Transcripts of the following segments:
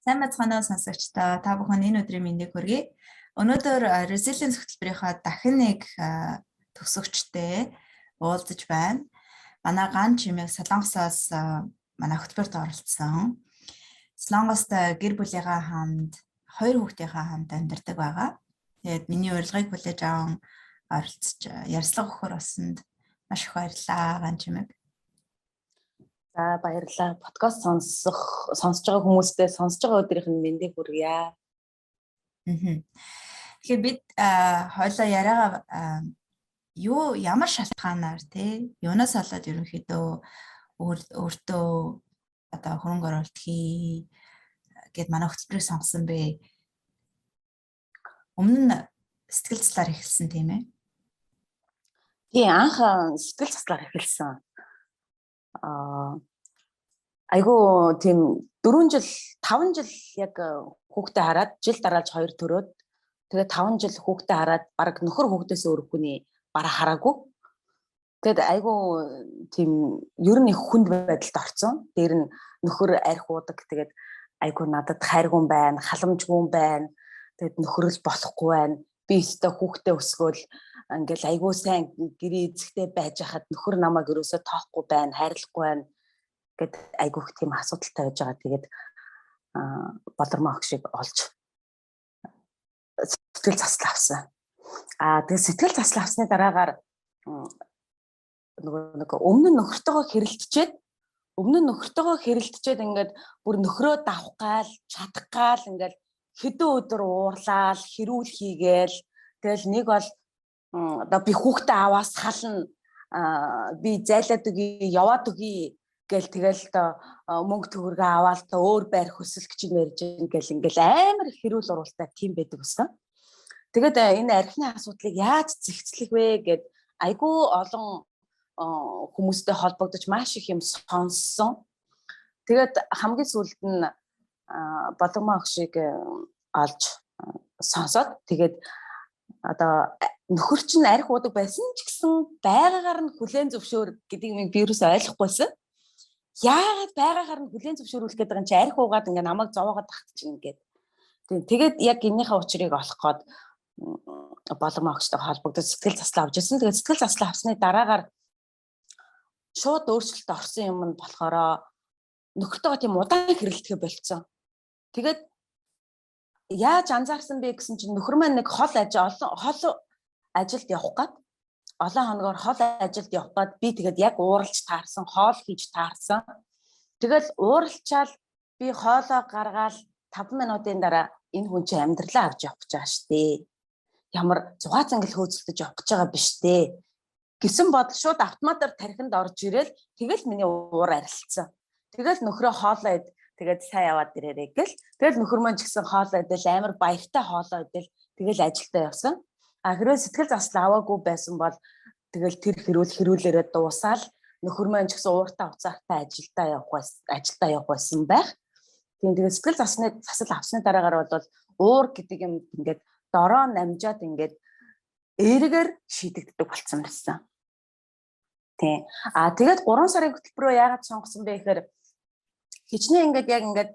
Сайн байцгаана уу сонсогчдоо. Та бүхэн энэ өдрийн мэндийг хүргэе. Өнөөдөр resilience хөтөлбөрийнхаа дахин нэг төгсөгчтэй уулзаж байна. Манай Ган чимээ Солонгосоос манай хөтөлбөрт оролцсон. Солонгост гэр бүлийнхаа хамт, хоёр хүүхдийнхээ хамт амьдардаг байгаа. Тэгээд миний урилгыг хүлээж аван оролцож ярилцлага өгөхөр болсонд маш их баярлалаа Ган чимээ. За баярлалаа. Подкаст сонсож байгаа хүмүүстээ сонсож байгаа өдрийнх нь мэндийг хүргье. Тэгэхээр бид хойлоо яриагаа ямар шалтгаанаар юунаас болоод ерөнхийдөө өөртөө одоо хөрөнгө оруулалт хий гэд манай хөтөлбөрийг сонгосон бэ. Өмнө нь сэтгэл заслаар эхэлсэн тийм ээ. Тийм анх сэтгэл заслаар эхэлсэн. Айгу тийм 4 жил 5 жил яг хүүхдээ хараад жил дараалж 2 төрөөд тэгээд 5 жил хүүхдээ хараад баг нөхөр хүүхдээс өөр хүний бараа хараагүй. Тэгээд айгу тийм ер нь их хүнд байдалд орсон. Дээр нь нөхөр арх уудаг. Тэгээд айгу надад хайргүй байна, халамжгүй байна. Тэгээд нөхөрөл болохгүй байна. Би өстө хүүхдээ өсгөөл ингээл айгу сайн гэрээ эзэгтэй байж хахад нөхөр намайг өрөөсө тоохгүй байна, хайрлахгүй байна гэд айгүйх тийм асуудалтай байж байгаа. Тэгээд болормоо ах шиг олж сэтгэл заслаа авсан. Тэгээд сэтгэл заслаа авсны дараагаар нэг өмнө нь нөхөртөөгөө хэрэлдчихэд ингээд бүр нөхрөө давх гал, чадах гал ингээд хэдэн өдөр уурлаал, хэрүүл хийгээл тэгэл нэг бол одоо би хүүхдээ аваас хална, би зайлаад өгье, яваад өгье гэл тэгэл мөнгө төгрөгөө аваад өөр байр хөсөлөх чинь ярьж ингээл амар хэрүүл уралтай тийм байдаг өссөн. Тэгээд энэ архины асуудлыг яаж зэгцлэх вэ гэд айгүй олон хүмүүстэй холбогдож маш их юм сонссон. Тэгээд хамгийн сүүлд нь болормоо ах шиг олж сонсоод тэгээд одоо нөхөр чинь арх уудаг байсан ч гэсэн байгаагаар нь хүлээн зөвшөөр гэдгийг би юус ойлгохгүйсэн. Яагаад байгаагаар нь хүлээн зөвшөөрүүлэх гэдэг нь чи арх уугаад ингээ намайг зовоогоод тахчихна ингээд. Тэгээд яг энэнийхээ учрыг олох гээд болормоо агчтай холбогдож сэтгэл заслаа авч ирсэн. Тэгээд сэтгэл заслаа авсны дараагаар шууд өөрчлөлт орсон юм нь болохоор нөхөртөөгөө тийм удаан хэрэлдэхэ болцсон. Тэгээд яаж анзаарсан бэ гэсэн чинь нөхөр маань нэг хол ажилд явах гээд олон хоногор хол ажилд явах гээд би тэгээд яг ууралж таарсан, хоол хийж таарсан. Тэгэл ууралчаал би хоолоо гаргаал 5 минутын дараа энэ хүн чинь амьдралаа авч явах гэж байгаа штэ. Ямар 6 цангил хөөцөлдөж явах гэж байгаа биш дээ. Гэсэн бодол шууд автоматар тархинд орж ирэл тэгэл миний уур арилцсан. Тэгэл нөхрөө хоолоо ид тэгээд сайн яваад ирээрэй гэл. Тэгэл нөхөр маань ч гэсэн хоолоо идэл амар баяртай хоолоо идэл тэгэл ажилдаа явсан. Хэрвээ сэтгэл заслаа аваагүй байсан бол тэгэл тэр хэрүүлээрээ дуусаал нөхөр маань ч гэсэн ууртаа уцаартай ажилдаа явах байсан байх. Тийм тэгээд сэтгэл засал авсны дараагаар бол уур гэдэг юм ингээд дороо намжаад ингээд эргээр шийдэгддэг болцсон байсан. Тийм. Тэгээд 3 сарын хөтөлбөрөө яагаад сонгосон бэ гэхээр хичнээн ингээд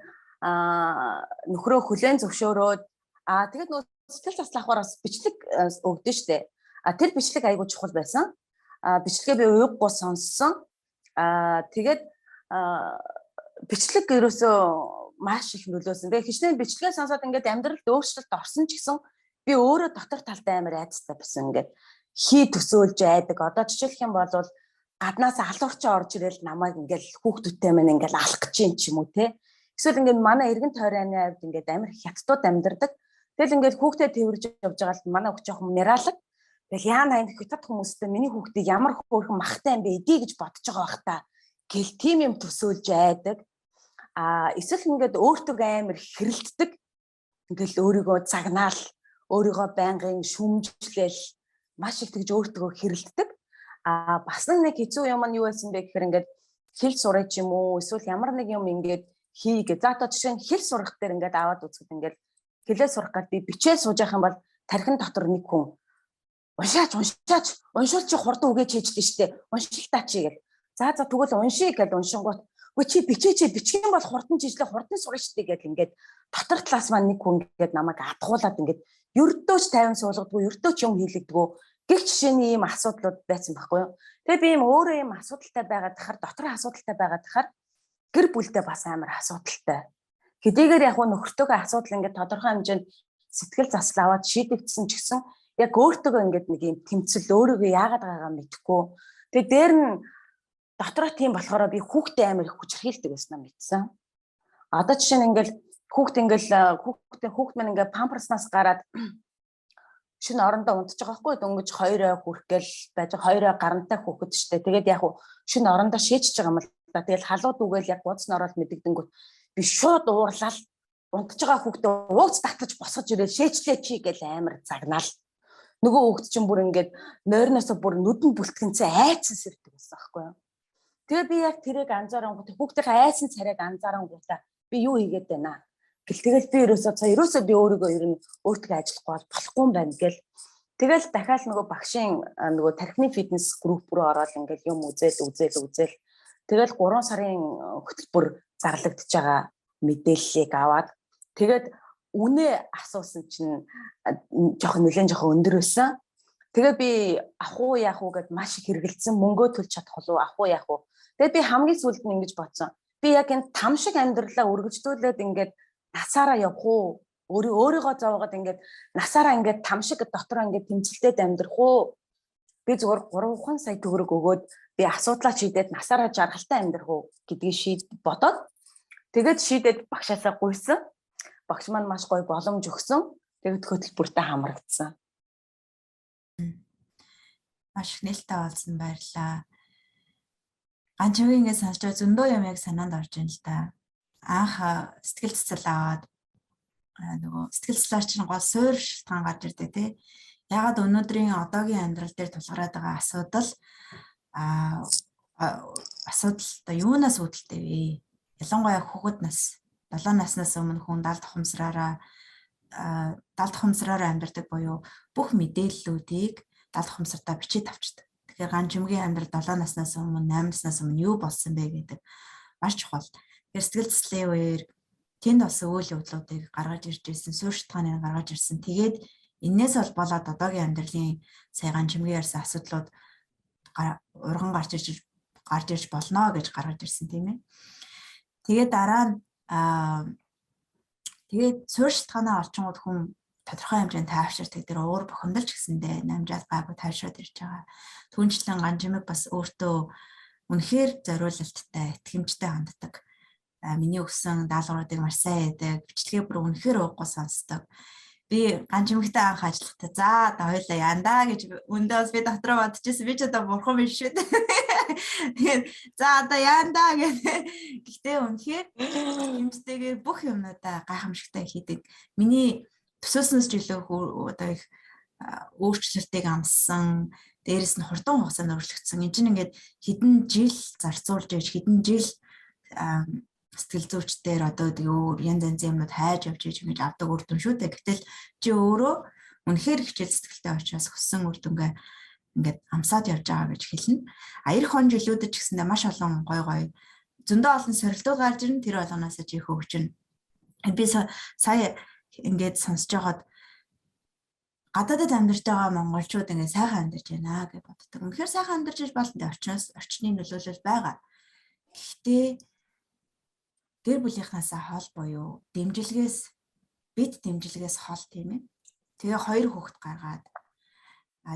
нөхрөө хүлээн зөвшөөрөөд тэгээд нөө сэтгэл заслах авахар бас бичлэг өгдөн штэ. Тэр бичлэг айгуу чухал байсан. Бичлэгээ би уйггүй сонссон. Тэгээд бичлэг ерөөсөө маш их нөлөөсөн. Тэгээд хичнээн бичлэгээ сонсоод ингээд амьдралд өөрчлөлт орсон ч гэсэн би өөрөө дотор талтай амар айцтай байсан. Ингээд хий төсөөлж айдаг. Одоо жишээлх юм бол гаднаас алуурч орж ирэл намайг ингээл хүүхдүүдтэй мань ингээл алах гэж юм ч юм уу те. Эсвэл ингээд манай эргэн тойрны авд ингээд амар хятадууд амьдардаг. Тэгэл ингээд хүүхдээ тэрвэрж явж байгаа л манай хүүхд жоохон мэралаг. Тэгэл яана энэ хятад хүмүүстэй миний хүүхдийг ямар хөөрхөн махтай юм бэ эдий гэж бодож байгаа бах та. Гэл тим юм төсөөлж айдаг. Эсвэл ингээд өөртөө амар хэрэлддэг. Ингээл өөрийгөө цагнаал, өөрийгөө байнгын шүмжлэл маш их тэгж өөртөө хэрэлддэг. Бас нэг хэцүү юм нь юу байсан бэ гэхээр ингээд хэл сурах юм уу эсвэл ямар нэг юм ингээд хийгээ. За одоо жишээ нь хэл сурах дээр ингээд аваад үзэхэд ингээд хэлээ сурах гэдэг би бичээл сууж явах юм бол тархин дотор нэг хүн уншуулч хурдан үгээ чийжлээ штэ. Уншилтаа чи гэл. За тэгвэл уншия гэж уншингууд Үгүй чи бичих юм бол хурдан жижлээ хурдан сурна шүү дээ гэл ингээд дотор талаас маань нэг хүн ингээд намайг адгуулад ингээд ердөөч 50 суулгадгүй ердөөч юм хийлэгдэггүй гэх жишээний ийм асуудлууд байсан байхгүй юу. Тэгээ би ийм өөрөө ийм асуудалтай байгаад тахаар доторх асуудалтай байгаад тахаар гэр бүлдээ бас амар асуудалтай. Хэдийгээр яг нөхөртөөгөө асуудал ингээд тодорхой хэмжээнд сэтгэл засал аваад шийдэгдсэн ч гэсэн яг өөртөөгөө ингээд нэг юм тэмцэл өөрийгөө яагаад байгаагаа мэдэхгүй. Тэгээ дээр нь дотроо тийм болохоор би хүүхдээ амар их хүчрхийлдэг байснаа мэдсэн. Одоо жишээ нь ингээд хүүхд маань ингээд памперснаас гараад шинэ орондоо унтж байгаа хгүй дөнгөж 2 хүрхгээл байж 2 гарантай хүүхэд штэ. Тэгээд яг шинэ орондоо шийдэж байгаа юм л да. Тэгэл халууд үгээл яг бодсон ороод мэдэгдэнгүүт би шууд уурлал унтж байгаа хүүхдээ ууц татаж босгож ирээд шээжлээ чи гэж амар загнаал. Нөгөө хүүхд чинь бүр ингээд нойрноосоо бүр нүдэн бүлтгэнцээ айцсан сэрдэг байсан байхгүй юу. Тэгээ би яг тэрийг анзаарангуут хүүхдийн айсан царайг анзаарангуудаа би юу хийгээд байна. Тэгэл би ерөөсөө би өөрийгөө ер нь өөртөө ажиллахгүй болохгүй юм байна гэл. Тэгэл дахиад нөгөө багшийн нөгөө тархины фитнес групп руу ороод ингээд юм үзэл. Тэгэл 3 сарын хөтөлбөр зарлагдж байгаа мэдээллийг аваад тэгээд үнэ асуусан чинь нэлээд жоохон өндөр байсан. Тэгээ би ах уу яах уу гэд маш их хэрэгэлсэн мөнгөө төлж чадах уу ах уу яах уу. Тэгээ би хамгийн сүүлд нь ингэж бодсон. Би яг энэ там шиг амьдралаа үргэлжлүүлээд ингээд насаараа явах уу? Өөрийгөө зовоогоод ингээд насаараа ингээд там шиг дотроо ингээд тэмцэлтэд амьдрах уу? Би зөвхөн 3 сая төгрөг өгөөд би асуудлаа шийдээд насаараа жаргалтай амьдрах уу гэдгийг бодоод тэгээд шийдээд багшаасаа гуйсан. Багш маань маш гоё боломж өгсөн. Тэгээд хөтөлбөртөө хамрагдсан. Маш их нээлттэй болсон баярлаа. Ганчгийн ингэ сонсч зөндөө юм яг санаанд орж ийн л да. Анх сэтгэл зүйн аваад нөгөө сэтгэл зүйн чинь гол суурь шалтгаан гарч ирдэ тий. Ягаад өнөөдрийн одоогийн амьдрал дээр тулгараад байгаа асуудал одоо юунаас үүдэлтэй вэ? Ялангуяа хүүхэд нас 7 наснаас өмнө хүн далд ухамсараараа амьдардаг буюу бүх мэдээллүүдийг далд ухамсартаа бичиж авчдаг. Тэгэхээр ганчимгийн амьдрал 7 наснаас өмнө 8 наснаас өмнө юу болсон бэ гэдэг маш чухал. Тэгэхээр сэтгэл зүйн үеэр тэнд болсон үйл явдлуудыг гаргаж ирж ирсэн, суурь шалтгааныг гаргаж ирсэн. Тэгээд энээс бол болоод одоогийн амьдралын сая ганчимгийн ярьсан асуудлууд урган гарч ирж болно гэж гаргаж ирсэн тийм ээ. Тэгээд дараа нь тэгээд суурь шалтгаанаа олчингууд хүн тодорхой хэмжээнд тайвширдаг. Тэр уур бухимдалч гэсэндээ намжаад гайгүй тайвшраад ирж байгаа. Түүнчлэн ганчимэг бас өөртөө үнэхээр зориулалттай, итгэмжтэй ханддаг. Миний өгсөн даалгавруудыг маш сайн яадаг. Бичлэгээ бүр үнэхээр ууггүй сонсдог. Би ганчимэгтэй анх ажиллахдаа за одоо хоёлаа яндаа гэж өндөөс би дотроо бодчихсон. Би ч одоо бурхан биш шүү дээ. Тэгээд за одоо яандаа гэдэг. Гэхдээ үнэхээр итгэмжтэйгээр бүх юмнуудаа гайхамшигтай хийдэг. Миний төсөөснөөс ч илүү одоо их өөрчлөлтийг амссан. Дээрээс нь хурдан хугацаанд өөрчлөгдсөн. Энэ чинь ингээд хэдэн жил зарцуулж явж хэдэн жил сэтгэл зүйчдээр одоо янз янзын юмнууд хайж явж ингэж авдаг үр дүн шүү дээ. Гэтэл чи өөрөө үнэхээр хичээл сэтгэлтэй учраас хүссэн үр дүнгээ ингээд амсаад явж байгаа гэж хэлнэ. Аяр хон жилүүдэд ч гэсэндээ маш олон гой зөндөө олон сорилтууд гарч ирнэ. Тэр болгоноос чи хөгжинэ. Би сая ингээд сонсож байгаад гадаадд амьдарч байгаа монголчууд ингээд сайхан амьдарч байна гэж боддог. Үнэхээр сайхан амьдарч болно. Орчны нөлөөлөл байгаа. Гэхдээ гэр бүлийнхнаасаа хол буюу бид дэмжлэгээс хол тийм ээ. Тэгээ 2 хүүхэд гаргаад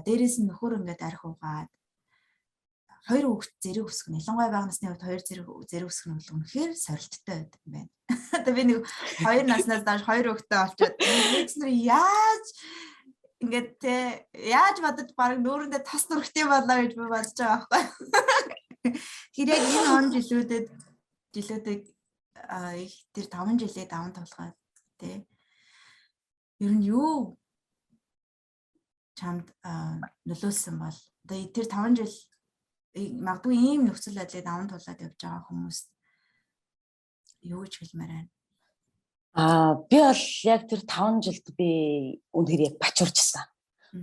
дээрээс нь нөхөр ингээд арх угаад 2 хүүхэд зэрэг өсгөх нь ялангуяа бага насны хувьд 2 зэрэг өсгөх нь үнэхээр сорилттой байдаг юм байна. Одоо би нэг 2 наснаас доош 2 хүүхэдтэй олчоод нэгснэр яаж бодож баг нүүрэндээ тас нүрхтэй болоо гэж би бодож байгаа байхгүй. Тэр яг энэ он жилүүдэд тэр 5 жилээ даван тулгаад тий. Ер нь юу чамд нөлөөлсөн бол одоо тэр 5 жил магадгүй ийм нөхцөл байдлыг даван тулаад явж байгаа хүмүүст юу гэж хэлмээр байна? Би бол яг тэр 5 жилд би үнэхээр яг бачуурчсан.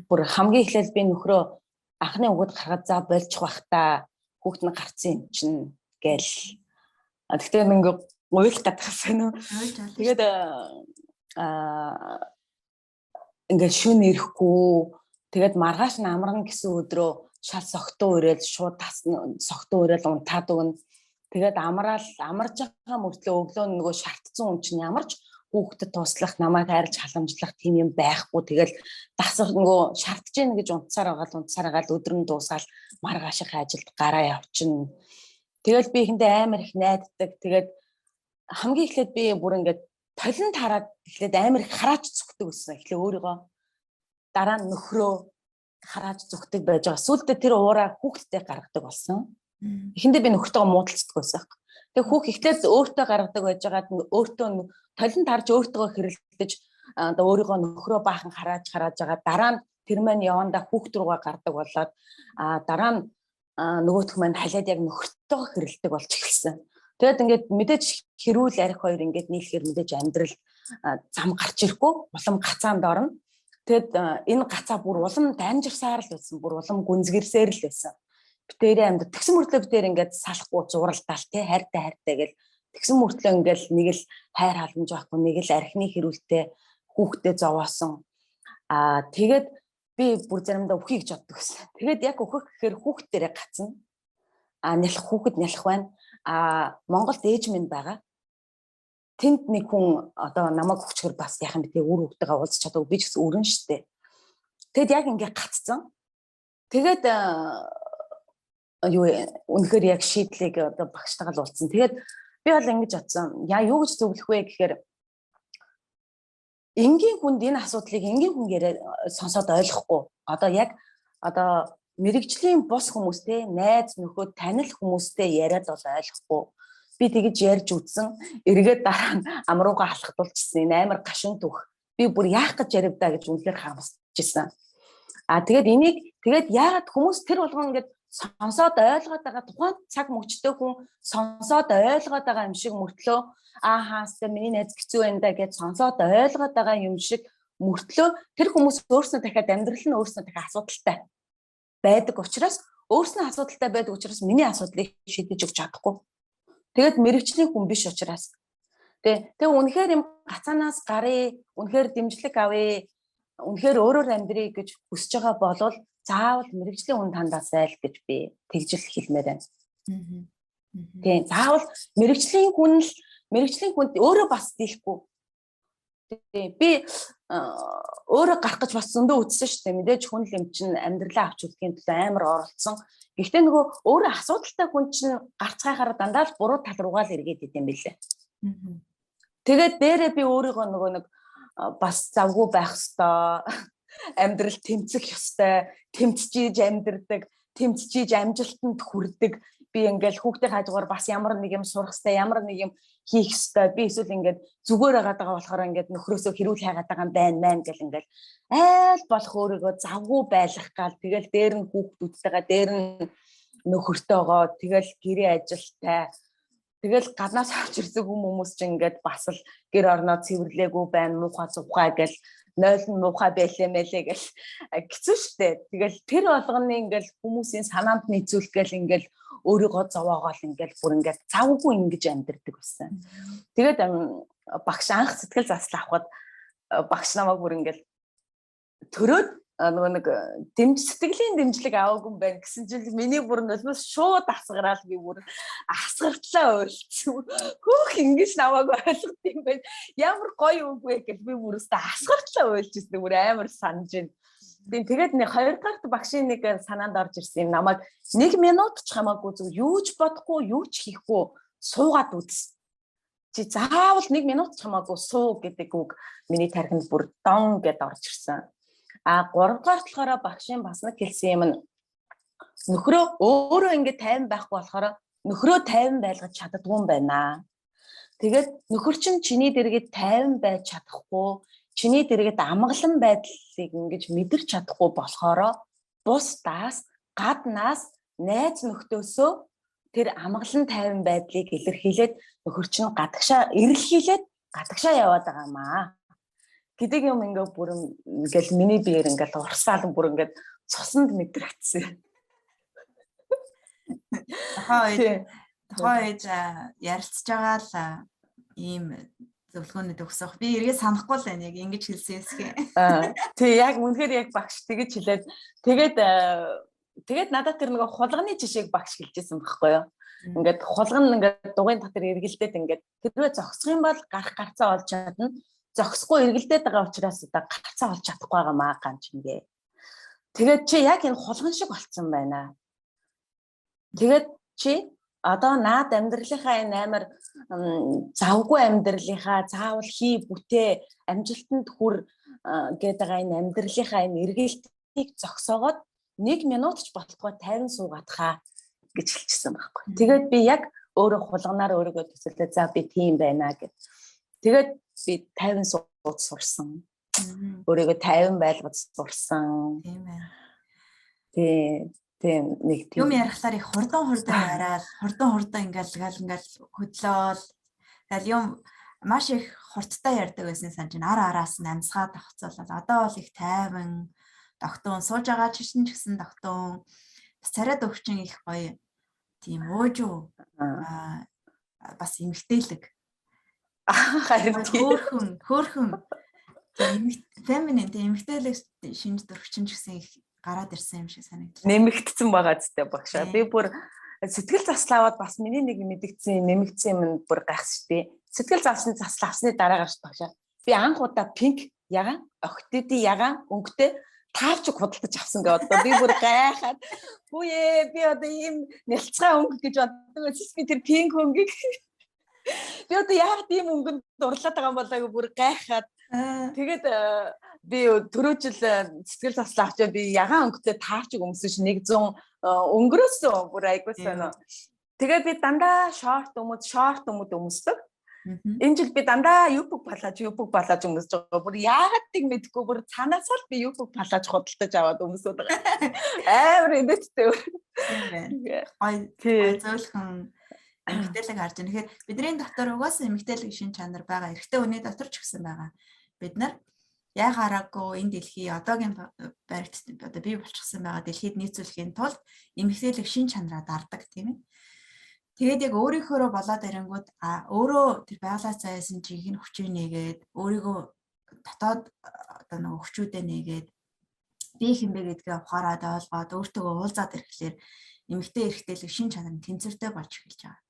Бүр хамгийн эхлээд би нөхрөө анхны үгэд гаргаад за болчих бах та хүүхэд нь гарцсан юм чинь гээл Тэгтээ ингээ уйлах гэдгсэн үү. Ойлж олно. Тэгээд ингээ шүн ирэхгүй тэгээд маргааш нь амарна гэсэн өдрөө шал согтуу өрөөл шууд тасна согтуу өрөөл унтаад өгнө. Тэгээд амарж байгаа мөртлөө өглөө нөгөө шаардсан хүн чинь ямарч хүүхдэд туслах, намайг хайрлж халамжлах тийм юм байхгүй. Тэгэл дасах нөгөө шаардж гин гэж унтсаар байгаа өдөр нь дуусаад маргаашийн ажилд гараа явчихна. Тэгэл би ихэндээ амар их найддаг. Тэгээд хамгийн эхлээд би бүр ингээд толинд хараад эхлээд амар их харааж зүгтдэг гэсэн. Эхлээ өөрийгөө дараа нь нөхрөө харааж зүгтдэг байж байгаа. Сүүлдээ тэр уураа хүүхдтэй гаргадаг болсон. Эхэндээ би нөхөртөө муудалцдаг байсан. Тэгээ хүүхд эхлээд өөртөө гаргадаг байж байгаад өөртөө толинд харж өөртөө хэрэлдэж одоо өөрийгөө нөхрөө баахан харааж байгаа. Дараа нь тэр маань явандаа хүүхд руугаа гардаг болоод дараа нь нөгөөх маань халиад яг нөхөртөө хэрэлдэг болж эхэлсэн. Тэгээд ингээд мэдээж хэрүүл арх хоёр ингээд нийлэхээр мэдээж амьдрал зам гарч ирэхгүй улам гацаанд орно. Тэгэд энэ гацаа бүр улам дамжирсаар л байсан. Бүр улам гүнзгэрсээр л байсан. Битээрээ амьд тэгсэн мөртлөө битээр ингээд салахгүй зуралдаал те хайртай гэл тэгсэн мөртлөө ингээд нэг л хайр халамж байхгүй нэг л архины хэрүүлтэй хүүхдэд зовоосон. Тэгээд би бүр заримдаа өхий гэж боддог гэсэн. Тэгээд яг өөхөх гэхээр хүүхд дээрээ гацна. Нялх хүүхэд нялх байна. Монголд ээж минь байгаа. Тэнд нэг хүн одоо намайг өгчгөр бас яхан битээ үр хөвгтэйгээ уулзч чадав би ч гэсэн өрн штэ. Тэгэд яг ингээ гацсан. Тэгээд юу үнэхээр яг шийдлийг одоо багштайгаа л уулзсан. Тэгээд би бол ингэж бодсон. Яа юу гэж зөвлөх вэ гэхээр энгийн хүнд энэ асуудлыг энгийн хүнгээр сонсоод ойлгохгүй. Одоо яг одоо мэрэгжлийн бос хүмүүстэй найз нөхөд танил хүмүүстэй яриад бол ойлгохгүй. Би тэгэж ярьж үтсэн. Эргээд дараа нь амрууга алхадуулчихсан. Энэ амар гашуун түүх. Би бүр яах гэж яриадаа гэж үнэхээр харамсчихсан. Тэгээд яагаад хүмүүс тэр болгон ингээд сонсоод ойлгоод байгаа тухайн цаг мөчтэй хүн сонсоод ойлгоод байгаа юм шиг мөртлөө хааста миний найз хэцүү байна да гэж сонсоод ойлгоод байгаа юм шиг мөртлөө тэр хүмүүс өөрснөө дахиад амьдрал нь өөрснөө дахиад асуудалтай байдаг учраас өөрснөө асуудалтай байдаг учраас миний асуудлыг шийдэж өгч чадахгүй. Тэгээд мэрэгчлийн хүн биш учраас тэгээ үнэхээр юм гацаанаас гарыг үнэхээр дэмжлэг авъя үнэхээр өөрөөр амьдрий гэж хүсэж байгаа болвол заавал мэрэгжлийн хүн тандаасай л гэж би тэгжил хэлмээр байна. Тийм заавал мэрэгжлийн хүнд өөрөө бас дийлэхгүй. Би өөрөө гарах гэж бас зөндөө үзсэн шүү дээ. Мэдээж хүн л юм чинь амьдралаа авч үлдэхийн төлөө амар оролцсон. Гэхдээ нөгөө өөрөө асуудалтай хүн чинь гарцгаахаараа дандаа л буруу тал руугаа л эргээд идэм билээ. Тэгээд дээрээ би өөрийгөө нөгөө нэг бас завгүй байх ёстой. Амьдрал тэмцэх ёстой. Тэмцэж амьдрдаг, тэмцэж амжилтанд хүрдэг. Би ингээл хүүхдээ хажуугаар бас ямар нэг юм сурах ёстой, ямар нэг юм хийх ёстой. Би эсвэл ингээд зүгээр байгаа болохоор ингээд нөхрөөсөө хэрүүл хайгаад байгаа юм байна гэл ингээл айл болох өөрийгөө завгүй байлгах гал тэгэл дээр нь хүүхдүүдтэйгээ дээр нь нөхөртөөгөө тэгэл гэрээ ажилтай тэгэл гаднаас авч ирсэн хүмүүс чинь ингээд бас л гэр орноо цэвэрлээгүй байна муухай зуухай гэл 0 нь муухай байлээ мэлээ гэл хэцүү штэ. Тэгэл тэр болгоны ингээл хүмүүсийн санаанд нийцүүлэх гэл ингээл өөрийгөө зовоогоол ингээл бүр ингээд завгүй ингэж амьдэрдэг байсан. Тэгээд багш анх сэтгэл заслаа авахад багш намайг бүр ингээл төрөөд нөгөө нэг сэтгэлийн дэмжлэг аваагүй юм байна гэсэн чинь миний бүр нөлөөс шууд асгараал би бүр асгартлаа ойлцсон. Хөөх ингэж намайг ойлгох юм байна. Ямар гоё үг вэ гэж би бүр өстө асгартлаа ойлж ирсэн. Бүр амар санаж байна. Тэгээд нэг 2 дахь багшийн нэг санаанд орж ирсэн юм. Намайг 1 минут ч хамаагүй зүг юу ч бодохгүй, юу ч хийхгүй суугаад үз. Чи заавал 1 минут ч хамаагүй суу гэдэг үг миний тархинд бүр дон гэд орж ирсэн. 3 дахь болохоор багшийн бас нэг хэлсэн юм нь нөхрөө өөрөө ингэ тайван байхгүй болохоор нөхрөө тайван байлгаж чаддгүй юм байна. Тэгээд нөхөр чинь чиний дэргэд тайван байж чадахгүй, чиний дэргэд амгалан байдлыг ингэж мэдэрч чадахгүй болохоор бусдаас гаднаас найз нөхдөөсөө тэр амгалан тайван байдлыг илэрхийлээд нөхөр чинь гадагшаа эрэлхийлээд гадагшаа яваад байгаа юм аа. Гэдэг юм ингээ бүр ингээл миний биеэр ингээл урсаал бүр ингээд цуснд мэдрэгдсэн. Тухайн үед ярилцж байгаа л ийм зөвлөгөөний төгсөх. Би эргээ санахгүй л байна яг ингэж хэлсэн хэсгээ. Тий яг үнэхээр яг багш тэгэж хэлээд тэгээд надад тэр нэг хулганы жишээг багш хэлжсэн байхгүй юу. Ингээд хулган ингээд дугуйн дотор эргэлдээд ингээд тэрвээ зогсох юм бол гарцаа олж чадна. Зогсохгүй эргэлдээд байгаа учраас одоо гарцаа олж чадахгүй байгаа маа ганч ингээ. Тэгээд чи яг энэ хулган шиг болцсон байна. Тэгээд чи одоо наад амьдралынхаа энэ амар завгүй амьдралынхаа заавал хий бүтээ амжилтанд хүр гэдэг энэ амьдралынхаа энэ эргэлтийг зогсоогоод 1 минут ч болтгой 50 суугаад хаа гэж хэлчихсэн байхгүй. Тэгээд би яг өөрөө хулганаар өөрийгөө төсөөлөө за би тийм байна гэд. Тэгээд би 50 сууд сурсан. Өөрийгөө 50 байлгаж сурсан. Тийм байна. Тийм нэг тийм. Юм ярихлаар их хурдан яриад, хурдан ингээл хөдлөөл. Тэгэл юм маш их хурдтай ярьдаг байсан санаж араас нь амьсгаа тогтцоолол. Одоо бол их тайван тогтун сууж байгаа чинь ч гэсэн тогтун царайд өвчин их гоё тийм уужуу бас эмгтээлэг харин хөөрхөн феминин тийм эмгтээлэг шинж төрөгчин ч гэсэн их гараад ирсэн юм шиг санагдав. Нэмэгдсэн байгаа зүтэй багшаа. Би бүр сэтгэл заславаад бас миний нэг мэдгдсэн нэмэгдсэн юм бүр гайхсчтэй. Сэтгэл заславсны дараа гарч багшаа. Би анх удаа пинк ягаан октодын ягаан өнгөтэй таарч худалдаж авсан гэдэг. Одоо би бүр гайхаад хүүе би одоо ийм нэлцгай өнгө гэж боддог. Би тэр пинк өнгөийг би одоо яг тийм өнгөнд дурлаад байгаа юм болоо бүр гайхаад. Тэгээд би түрүү жил сэтгэл заслаа авчаа би ягаан өнгөтэй таарч өмсөн чинь 100 өнгөрөөсөн бүр айгуу сонио. Тэгээд би дандаа шорт өмд өмсдөг. Энэ жил би дандаа юбг палаж өмсөж байгаа. Бүр яагаад тийг мэдэхгүй бүр цаанаас л би юбг палаж худалдаж аваад өмсөд байгаа. Амар инээдтэй. Гой зөөлхөн эмгтээлэг харж байна. Тэгэхээр бидний дотор угаасаа эмгтээлэг шин чанар байгаа. Эрэгтэй хүний дотор ч гэсэн байгаа. Бид нар яагаараагүй энэ дэлхий одоогийн баригт одоо бий болчихсон байгаа дэлхийд нийцүүлэхийн тулд эмгтээлэг шин чанараа дардаг тийм ээ. Тэгээд яг өөрийнхөө болоод ирэнгүүт өөрөө тэр байгалаа зайсан жинхэнэ хүчээ нээгээд өөрийгөө дотоод одоо нэг хүчүүдээ нээгээд би хинбэ гэдгээ ухаарад ойлгоод өөртөө уулзаад ирэхлээр эмэгтэй эрэгтэйлэг шин чанар нь тэнцвэртэй болж эхэлж байгаа.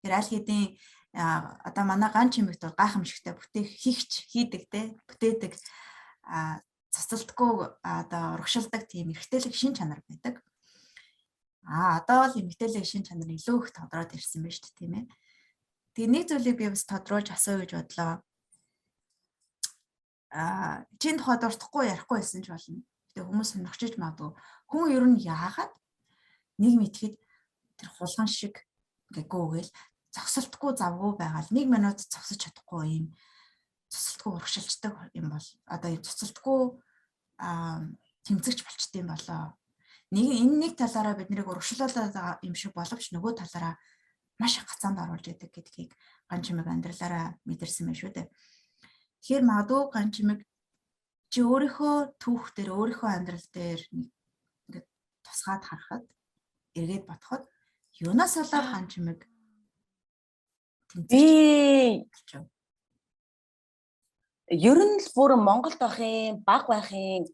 Тэр аль хэдийн одоо манай ганч эмэгт бол гайхамшигтай хийдэг те бүтээдэг цацалтгүй одоо урагшилдаг тийм эрэгтэйлэг шин чанар байдаг. Одоо л эмгтээлэг шин чанар илүү их тодроод ирсэн байна шүү дээ тийм ээ. Тэгээ нэг зүйлийг би бас тодруулж асуу гэж бодлоо. Чин тухайд уртахгүй ярихгүй байсан ч болно. Тэгээ хүмүүс сонирхчиж магадгүй. Хүн ер нь яагаад нэг мэтгэд тэр хулган шиг гэгүүгээл зогсолтгүй завгүй байгаа л 1 минут зогсож чадахгүй юм цоцолтгүй урагшилждаг юм бол одоо юм цоцолтгүй тэмцэгч болчтой юм болоо. Нэг талаараа биднийг урагшлуулаад байгаа юм шиг боловч нөгөө талаараа маш их гацаанд оруулж яадаг гэдгийг ганчмэг амьдралаараа мэдэрсэн байх шүү дээ. Тэгэхээр магадгүй ганчмэг чи өөрийнхөө түүх дээр өөрийнхөө амьдрал дээр ингээд тусгаад харахад эргээд бодоход юунаас болоод ганчмэг тэмцэж ер нь л бүр Монголд байхын баг байхын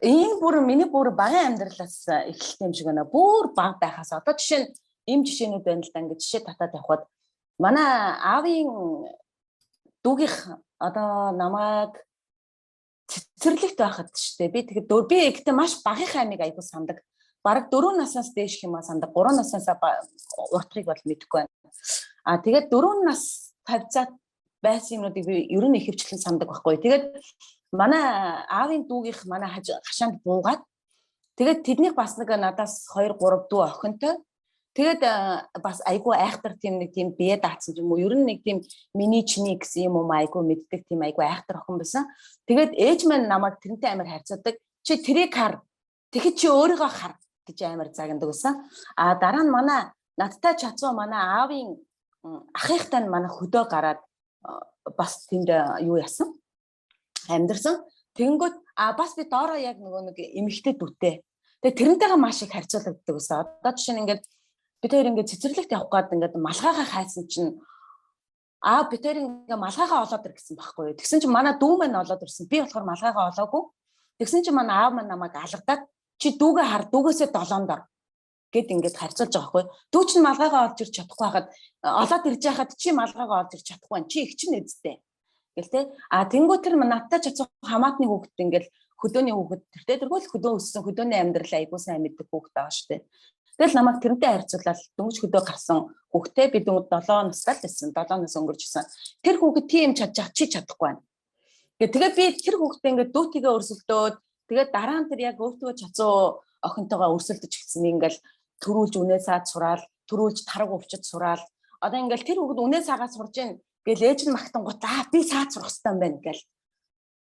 энэ бүр миний бүр багын амьдралаас эхэлсэн юм шиг байна. Бүр баг байхаас одоо жишээ нь ийм жишээнүүд байна л да ингээд жишээ татаад явхад манай аавын дүүгийнх одоо намайг цэцэрлэгт байхад шүү дээ. Би тэгээд би ихтэй маш багынхаа амиг аягүй сандаг. Бараг 4 наснаас дээш хэмээн сандаг. 3 наснаас уртрыг бол мэдэхгүй байна. Тэгээд 4 нас тавьцаад байсан юмнуудыг би ер нь ихэвчлэн сандаг байхгүй. Тэгээд манай аавын дүүгийнх манай хашаанд буугаад тэгээд тэднийх бас нэг надаас 2 3 дүү охинтой. Тэгээд бас айгүй айхтар тийм нэг тийм бие даацсан юм уу? Ер нь нэг тийм миний чиний гэсэн юм уу айгүй мэддэг тийм айгүй айхтар охин байсан. Тэгээд ээж маань намайг тэрнтэй амар хайрцаадаг. Чи тэрийг хар. Тэгэхэд чи өөрийгөө хар гэж амар загнадаг байсан. Дараа нь манай надтай чацуу манай аавын ахыхтай нь манай хөдөө гараад бас тэнд юу яасан? Амьдэрсэн. Тэгэнгүүт бас би доороо яг нөгөө нэг эмэгтэй дүүтэй. Тэгээ тэрнтэйгээ маш их харьцуулагддаг байсан. Одоо жишээ нь ингээд бид хоёр ингээд цэцэрлэгт явах гээд ингээд малгайгаа хайсан чинь бид хоёр ингээд малгайгаа олоод ир гэсэн байхгүй юу. Тэгсэн чинь манай дүү маань олоод ирсэн. Би болохоор малгайгаа олоогүй. Тэгсэн чинь манай аав маань намайг алгадаад чи дүүгээ хар дүүгээсээ 7 дор гэд ингээд харьцуулж байгаа байхгүй. Дүү чинь малгайгаа олж ирч чадахгүй хахад олоод ирж яхад чи малгайгаа олж ирч чадахгүй байна. Чи их чинь эзтэй. Гэл те. Тэнгуү тэр надтай чацсан хамаатны хүүхэд ингээд хөдөөний хүүхэд тэргүүл хөдөө өссөн хөдөөний амьдрал айгуу сайн мэддэг хүүхэд байгаа шүү дээ. Тэгэл намайг тэрнтэй харьцуулаад дөнгөж хөдөө гарсан хүүхдээ би дөнгөж 7 настай л байсан. 7 нас өнгөрч исэн. Тэр хүүхэд тийм чадчих чи чадахгүй байна. Тэгээд би тэр хүүхдээ ингээд дүүтийгээ өрсөлдөөд тэгээд дараа нь тэр яг өөртөө чацуу охинтойгоо өрсөлдөж гисэн ингээл төрүүлж үнээ саад сураал, төрүүлж тараг өвчөд сураал. Одоо ингээл тэр хүүхэд үнээ саагаа сурж ийн гэл ээж нь магтан гут би саад сурах хэрэгтэй юм байна гэл.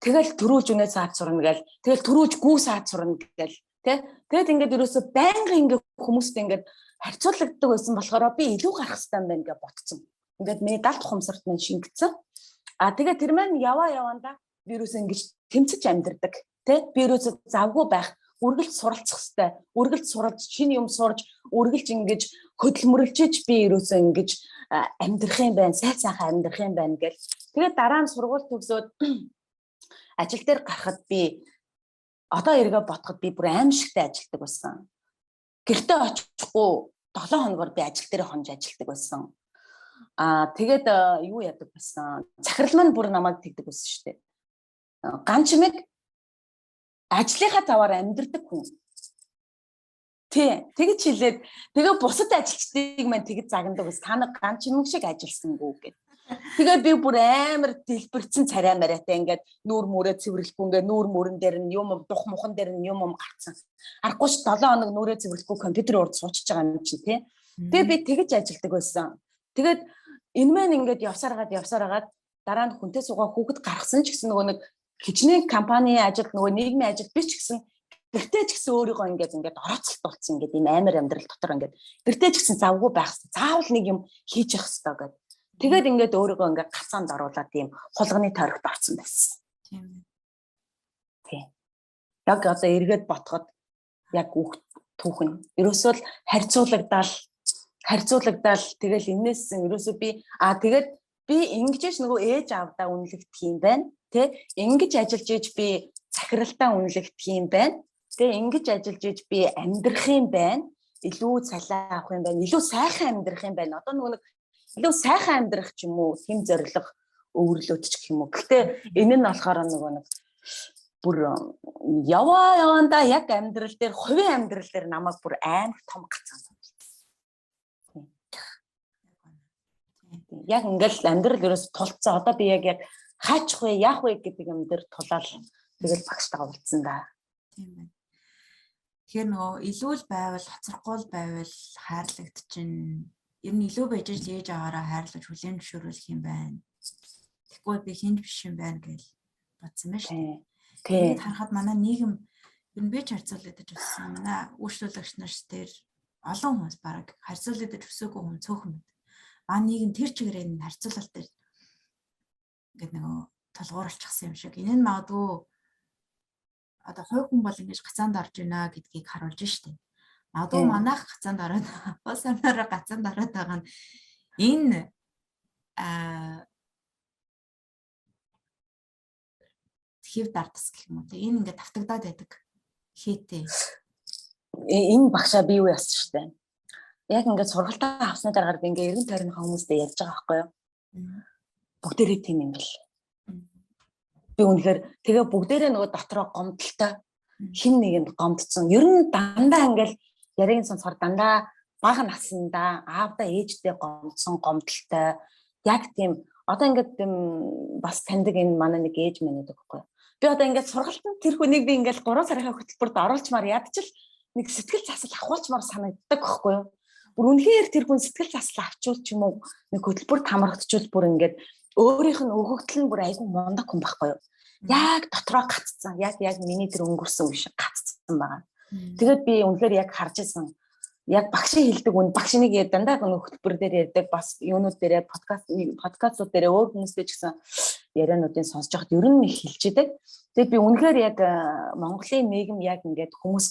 Тэгэл төрүүлж үнээ саад сурна гэл. Тэгэл төрүүлж гүү саад сурна гэл. Тэгэд ингээд ерөөсө байнгын ингээд хүмүүстэй ингээд харьцуулагддаг байсан болохоор би илүү гарах хэрэгтэй юм байна гэж ботцсон. Ингээд медаль тухамсарт маань шингэцсэн. Тэгээд тэр маань яваандаа би ерөөсө ингэж тэмцэж амьдэрдэг. Би ерөөсө завгүй байх, үргэлж суралцах хэрэгтэй. Үргэлж суралж, шинэ юм сурж, үргэлж ингэж хөдөлмөрлөж би ерөөсө ингэж амьдрах юм байна, сайхан амьдрах юм байна гэл. Тэгээд дараа нь сургууль төгсөөд ажил дээр гарахад би одоо эргээ ботход би бүр аимшигтай ажилтдаг байсан. Гэртээ очихгүй 7 хоногор би ажил дээр хонж ажилтдаг байсан. Тэгээд юу яадаг байсан. Захирал маань бүр намайг тэгдэг байсан шүү дээ. Ганч мэг ажлынхаа таваар амьдрдаг хүн. Тэгэж хэлээд тэгээ бусад ажилчдыг маань тэгэж загнадаг байсан. Та нар ганч мэг шиг ажилласангүй гэд. Тэгээ би бүр амар дэлбэрсэн царай мариатай ингээд нүүр мөрөө цэвэрлэхгүй ингээд нүүр мөрөн дээр нь юм дух мухан дээр нь юм гарцсан. Аргагүй ч 7 хоног нүрээ цэвэрлэхгүй компьютер урд суучж байгаа юм чинь тий. Тэгээ би тэгэж ажилдаг байсан. Тэгээд энэ маань ингээд явсараад дараа нь хүнтэй суугаа хүүхэд гаргасан ч гэсэн нөгөө нэг хичнээн компани ажил нөгөө нийгмийн ажил би ч гэсэн гэртээ ч гэсэн өөрийгөө ингээд орооцолтуулсан ингээд ийм амар амьдрал дотор ингээд гэртээ ч гэсэн завгүй байх хэрэгтэй. Заавал нэг юм хийж явах хэрэгтэй гэдэг. Тэгээд ингээд өөрийгөө ингээд гацаанд оруулаад тийм хулганы тойрогт орсон байсан. Тийм. Яг одоо эргээд ботход яг түүхэн ерөөсөө л харьцуулагдал тэгэл энэс ерөөсөө би тэгээд би ингэж нөгөө ээж аавдаа үнэлэгдэх юм байна. Тэ ингэж ажиллаж ээж би захиралтаа үнэлэгдэх юм байна. Тэ ингэж ажиллаж ээж би амьдрах юм байна. Илүү цалин авах юм байна. Илүү сайхан амьдрах юм байна. Одоо нөгөө илүү сайхан амьдрах ч юм уу, тэм зориг өвөрлөөд ч гэх юм уу. Гэхдээ энэ нь болохоор нөгөө нэг бүр яваандаа яг амьдрал дээр, хувийн амьдрал дээр намайг бүр амар том гацсан. Яг ингээл амьдрал ерөөс тулцсан. Одоо би яг хаачих вэ, яах вэ гэдэг юм дээр тулаал тэгэл багштайгаа уулзсан да. Тийм байна. Тэгэхээр нөгөө илүү л байвал, хоцрохгүй л байвал хайрлагдчихна. Ер нь илүү байж л ээж аваараа хайрлаж хүлээн зөвшөөрөх юм байна. Тэгэхгүй би хинж биш юм байна гэж бодсон байна шүү. Тэгээд харахад манай нийгэм ер нь би ч харьцуулагдаж өссөн. Манай үйлчлүүлэгч нарс дээр олон хүмүүс бараг харьцуулагдаж өсөөгүй хүн цөөхөн байна. Манай нийгэм тэр чигээрээ энэ харьцуулалт дээр ингээд нөгөө толгуурлчихсан юм шиг. Энэ нь магадгүй одоо хувь хүн бол ингэж гацаанд орж байна гэдгийг харуулж штеп. Магадгүй манайх гацаанд ороод босонороо гацаанд ороод байгаа нь энэ хэв дардас гэх юм уу. Энэ ингээд тавтагдаад байдаг. Хийтэй. Энэ багшаа би юу яасан штеп. Яг ингээд сургалтаа авсны дараагаар би ингээд эргэн тойрны хүмүүстэй ярьж байгаа байхгүй юу? Бүгдээрээ тийм юм бэл. Би үнэхээр тэгээ бүгдээрээ нөгөө дотроо гомдолтой хин нэгэнд гомдсон. Ер нь дандаа ингээд ярийн сонсохоор дандаа бага наснда аавда ээжтэй гомдсон гомдолтой. Яг тийм одоо ингээд бас таньдаг энэ манай нэг ээж мэнэдэг байхгүй юу? Би одоо ингээд сургалтанд тэр хүнийг би ингээд 3 сарын хөтөлбөрт оруулчмаар ядчих нэг сэтгэл засал ахуулчмаар санагддаг байхгүй юу? Бүр үнэхээр тэр хүн сэтгэл засал авчвал ч юм уу нэг хөтөлбөрт хамрагдчихвал бүр ингээд өөрийнх нь өгөгдөл нь бүр айгүй мундаг хүн байхгүй юу? Яг дотроо гаццсан. Яг миний тэр өнгөрсөн үе шиг гаццсан байгаа. Тэгээд би үнэхээр яг харж ирсэн. Яг багшийн хэлдэг үн багшиныг дандаа хөтөлбөр дээр ярьдаг бас юунууд дээр подкастууд дээр өөр хүмүүстэй ч гэсэн яриануудыг сонсож байхад ер нь их хэлчихдэг. Тэгээд би үнэхээр яг Монголын нийгэм яг ингээд хүмүүс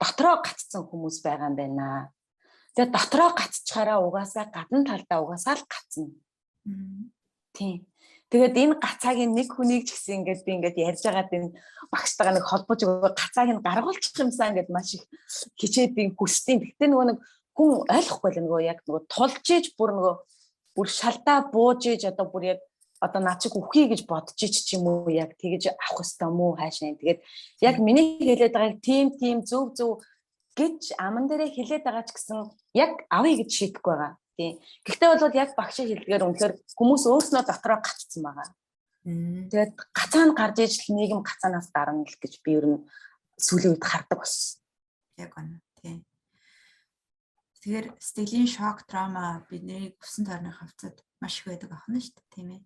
дотроо гаццсан хүмүүс байгаа юм байна. Тэгээд дотроо гацчихаараа угаасаа гадна талдаа угаасаа л гацна. Тийм. Тэгээд энэ гацааг нэг хүнийг ч гэсэн ингээд би ингээд ярьж байгаад энэ багштайгаа нэг холбож өгөө гацааг нь гаргуулчих юмсан ингээд маш их хичээд би хүсдэм. Гэхдээ нөгөө нэг хүн ойлгохгүй л нөгөө яг нөгөө тулж иж бүр шалдаа бууж иж одоо бүр яг одоо наа чиг үхий гэж бодож ич ч юм уу яг тэгэж авах хэвээр мүү хаашаа. Тэгээд яг миний хэлээд байгааг тийм зөв гэж аман дээрээ хэлээд байгаа ч гэсэн яг авъя гэж шийдэхгүй байгаа. Тийм. Гэхдээ бол яг багшийн хэлдгээр үнэхээр хүмүүс өөрснөө дотроо гацсан байгаа. Тэгээд гацаанд гарч ижил нийгэм гацаанаас дарна л гэж би ер нь сүүлийн үед хардаг болсон. Яг үнэ. Тийм. Тэгэхээр сэтгэлийн шок, траума бидний хүссэн тойрны хавцад маш их байдаг ахна шүү дээ, тийм ээ.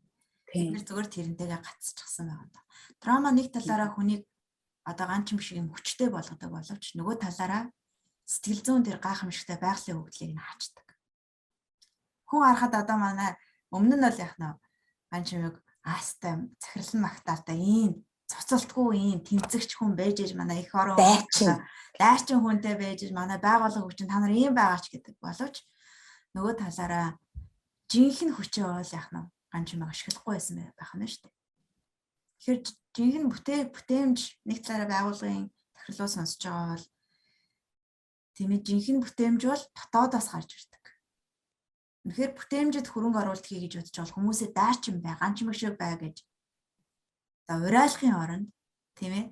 Бид нэр зүгээр тэрнтэйгээ гацчихсан байгаа даа. Траума нэг талаараа хүнийг одоо ганчин биш юм хүчтэй болгодог боловч нөгөө талаараа сэтгэл зүйн тэр гайхамшигтай байгалийн хөгжлийг нь хаачдаг. Хүн харахад одоо манай өмнө нь бол яг нөө ганчимэг аастай захирлан магтаалтай ийм цоцолтгүй ийм тэмцэгч хүн байж иж манай их орон дайчин хүнтэй байж иж манай байгууллага хүчин та нар ийм байгаач гэдэг боловч нөгөө талаараа жинхэнэ хүчээ бол яг нөө ганчимэг ашиглахгүй байсан байх нь шүү дээ. Тэгэхээр жинхэнэ бүтээмж нэг талаараа байгууллагын захирлуу сонсож байгаа бол тийм ээ жинхэнэ бүтээмж бол дотоодоос гарч ирдэг. Үнэхээр бүтээмжид хөрөнгө оруулалт хий гэж бодож бол хүмүүсээ дайчин бай, ганчмаг шиг бай гэж за урайлахын оронд тийм ээ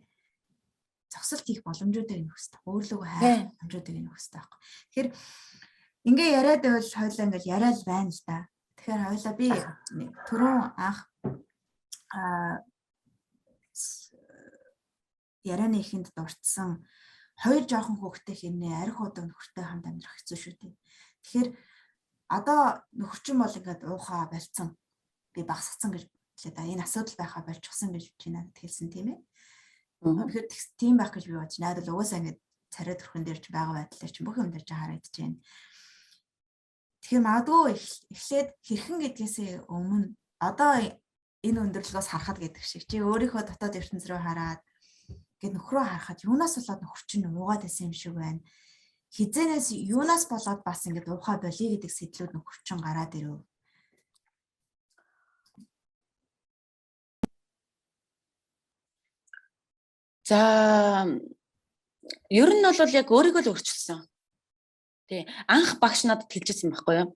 зогсолт хийх боломжуудыг нөхөх хэрэгтэй. Өөрлөгөө хайх боломжуудыг нөхөх хэрэгтэй байхгүй. Тэгэхээр ингээ яриад байвал хоёлаа ингээл яриад байна л да. Тэгэхээр хоёлаа би түрүүн анх ярианы ихэнд дурдсан хоёр жоохон хүүхдтэй хийнэ арх удаг нөхөртэй хамт амьдрах хэцүү шүү дээ. Тэгэхээр одоо нөхөрчин бол ингээд уухаа болцсон. Би багсгцсан гэж хэлээ да. Энэ асуудал байхаа болчихсон гэж чи надад хэлсэн тийм ээ. Тэгэхээр тийм байх гэж би бодож надад угаасаа ингээд царай төрхөн дээр ч байгаа байдал дээр ч бүх юм дээр ч харагдаж байна. Тэгэхээр магадгүй эхлээд хэрхэн гэдгээсээ өмнө одоо энэ өндөрлөгөөс харахад гэдэг шиг чи өөрийнхөө дотоод ертөнц рүү хараад гээд нөхрөө харахад юунаас болоод нөхөрчин уугаад байсан юм шиг байна. Хизэнээс юунаас болоод бас ингэж уухай болиё гэдэг сэтлүүд нөхөрчин гараад ирв. За ер нь бол яг өөрийгөө л өөрчилсөн. Тий. Анх багш надад хэлжсэн байхгүй юу?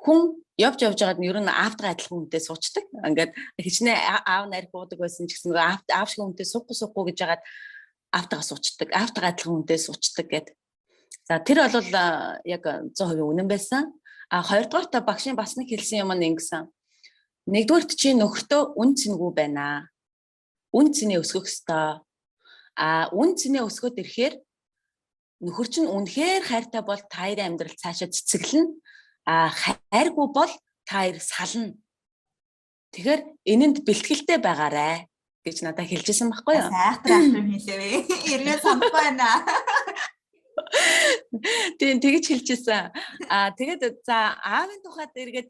Хүн явж байгаад нь ер нь аавтайгаа адилхан хүнтэй суучдаг. Ингээд хичнээн аав нарих уудаг байсан ч гэсэн аав шиг хүнтэй суухгүй гэж яагаад аавтайгаа суучдаг. Аавтайгаа адилхан хүнтэй суучдаг гэдэг. За тэр бол яг 100% үнэн байсан. А хоёрдугаар та багшийн бас нэг хэлсэн юм нь ингэсэн. Нэгдүгээрт чи нөхөртөө үн цэнгүй байна. Үн цэнээ өсгөх ёстой. А үн цэнээ өсгөөд ирэхээр нөхөр чинь үнэхээр хайртай бол та хоёрын амьдрал цаашаа цэцэглэнэ. А хайргүй бол та хоёр сална. Тэгэхээр энэнд бэлтгэлтэй байгаарэ гэж надад хэлжсэн байхгүй юу? Айхтар хэлээвэ. Эргээ санахгүй байна. Тийм тэгэж хэлжсэн. Тэгээд за аавын тухайд эргээд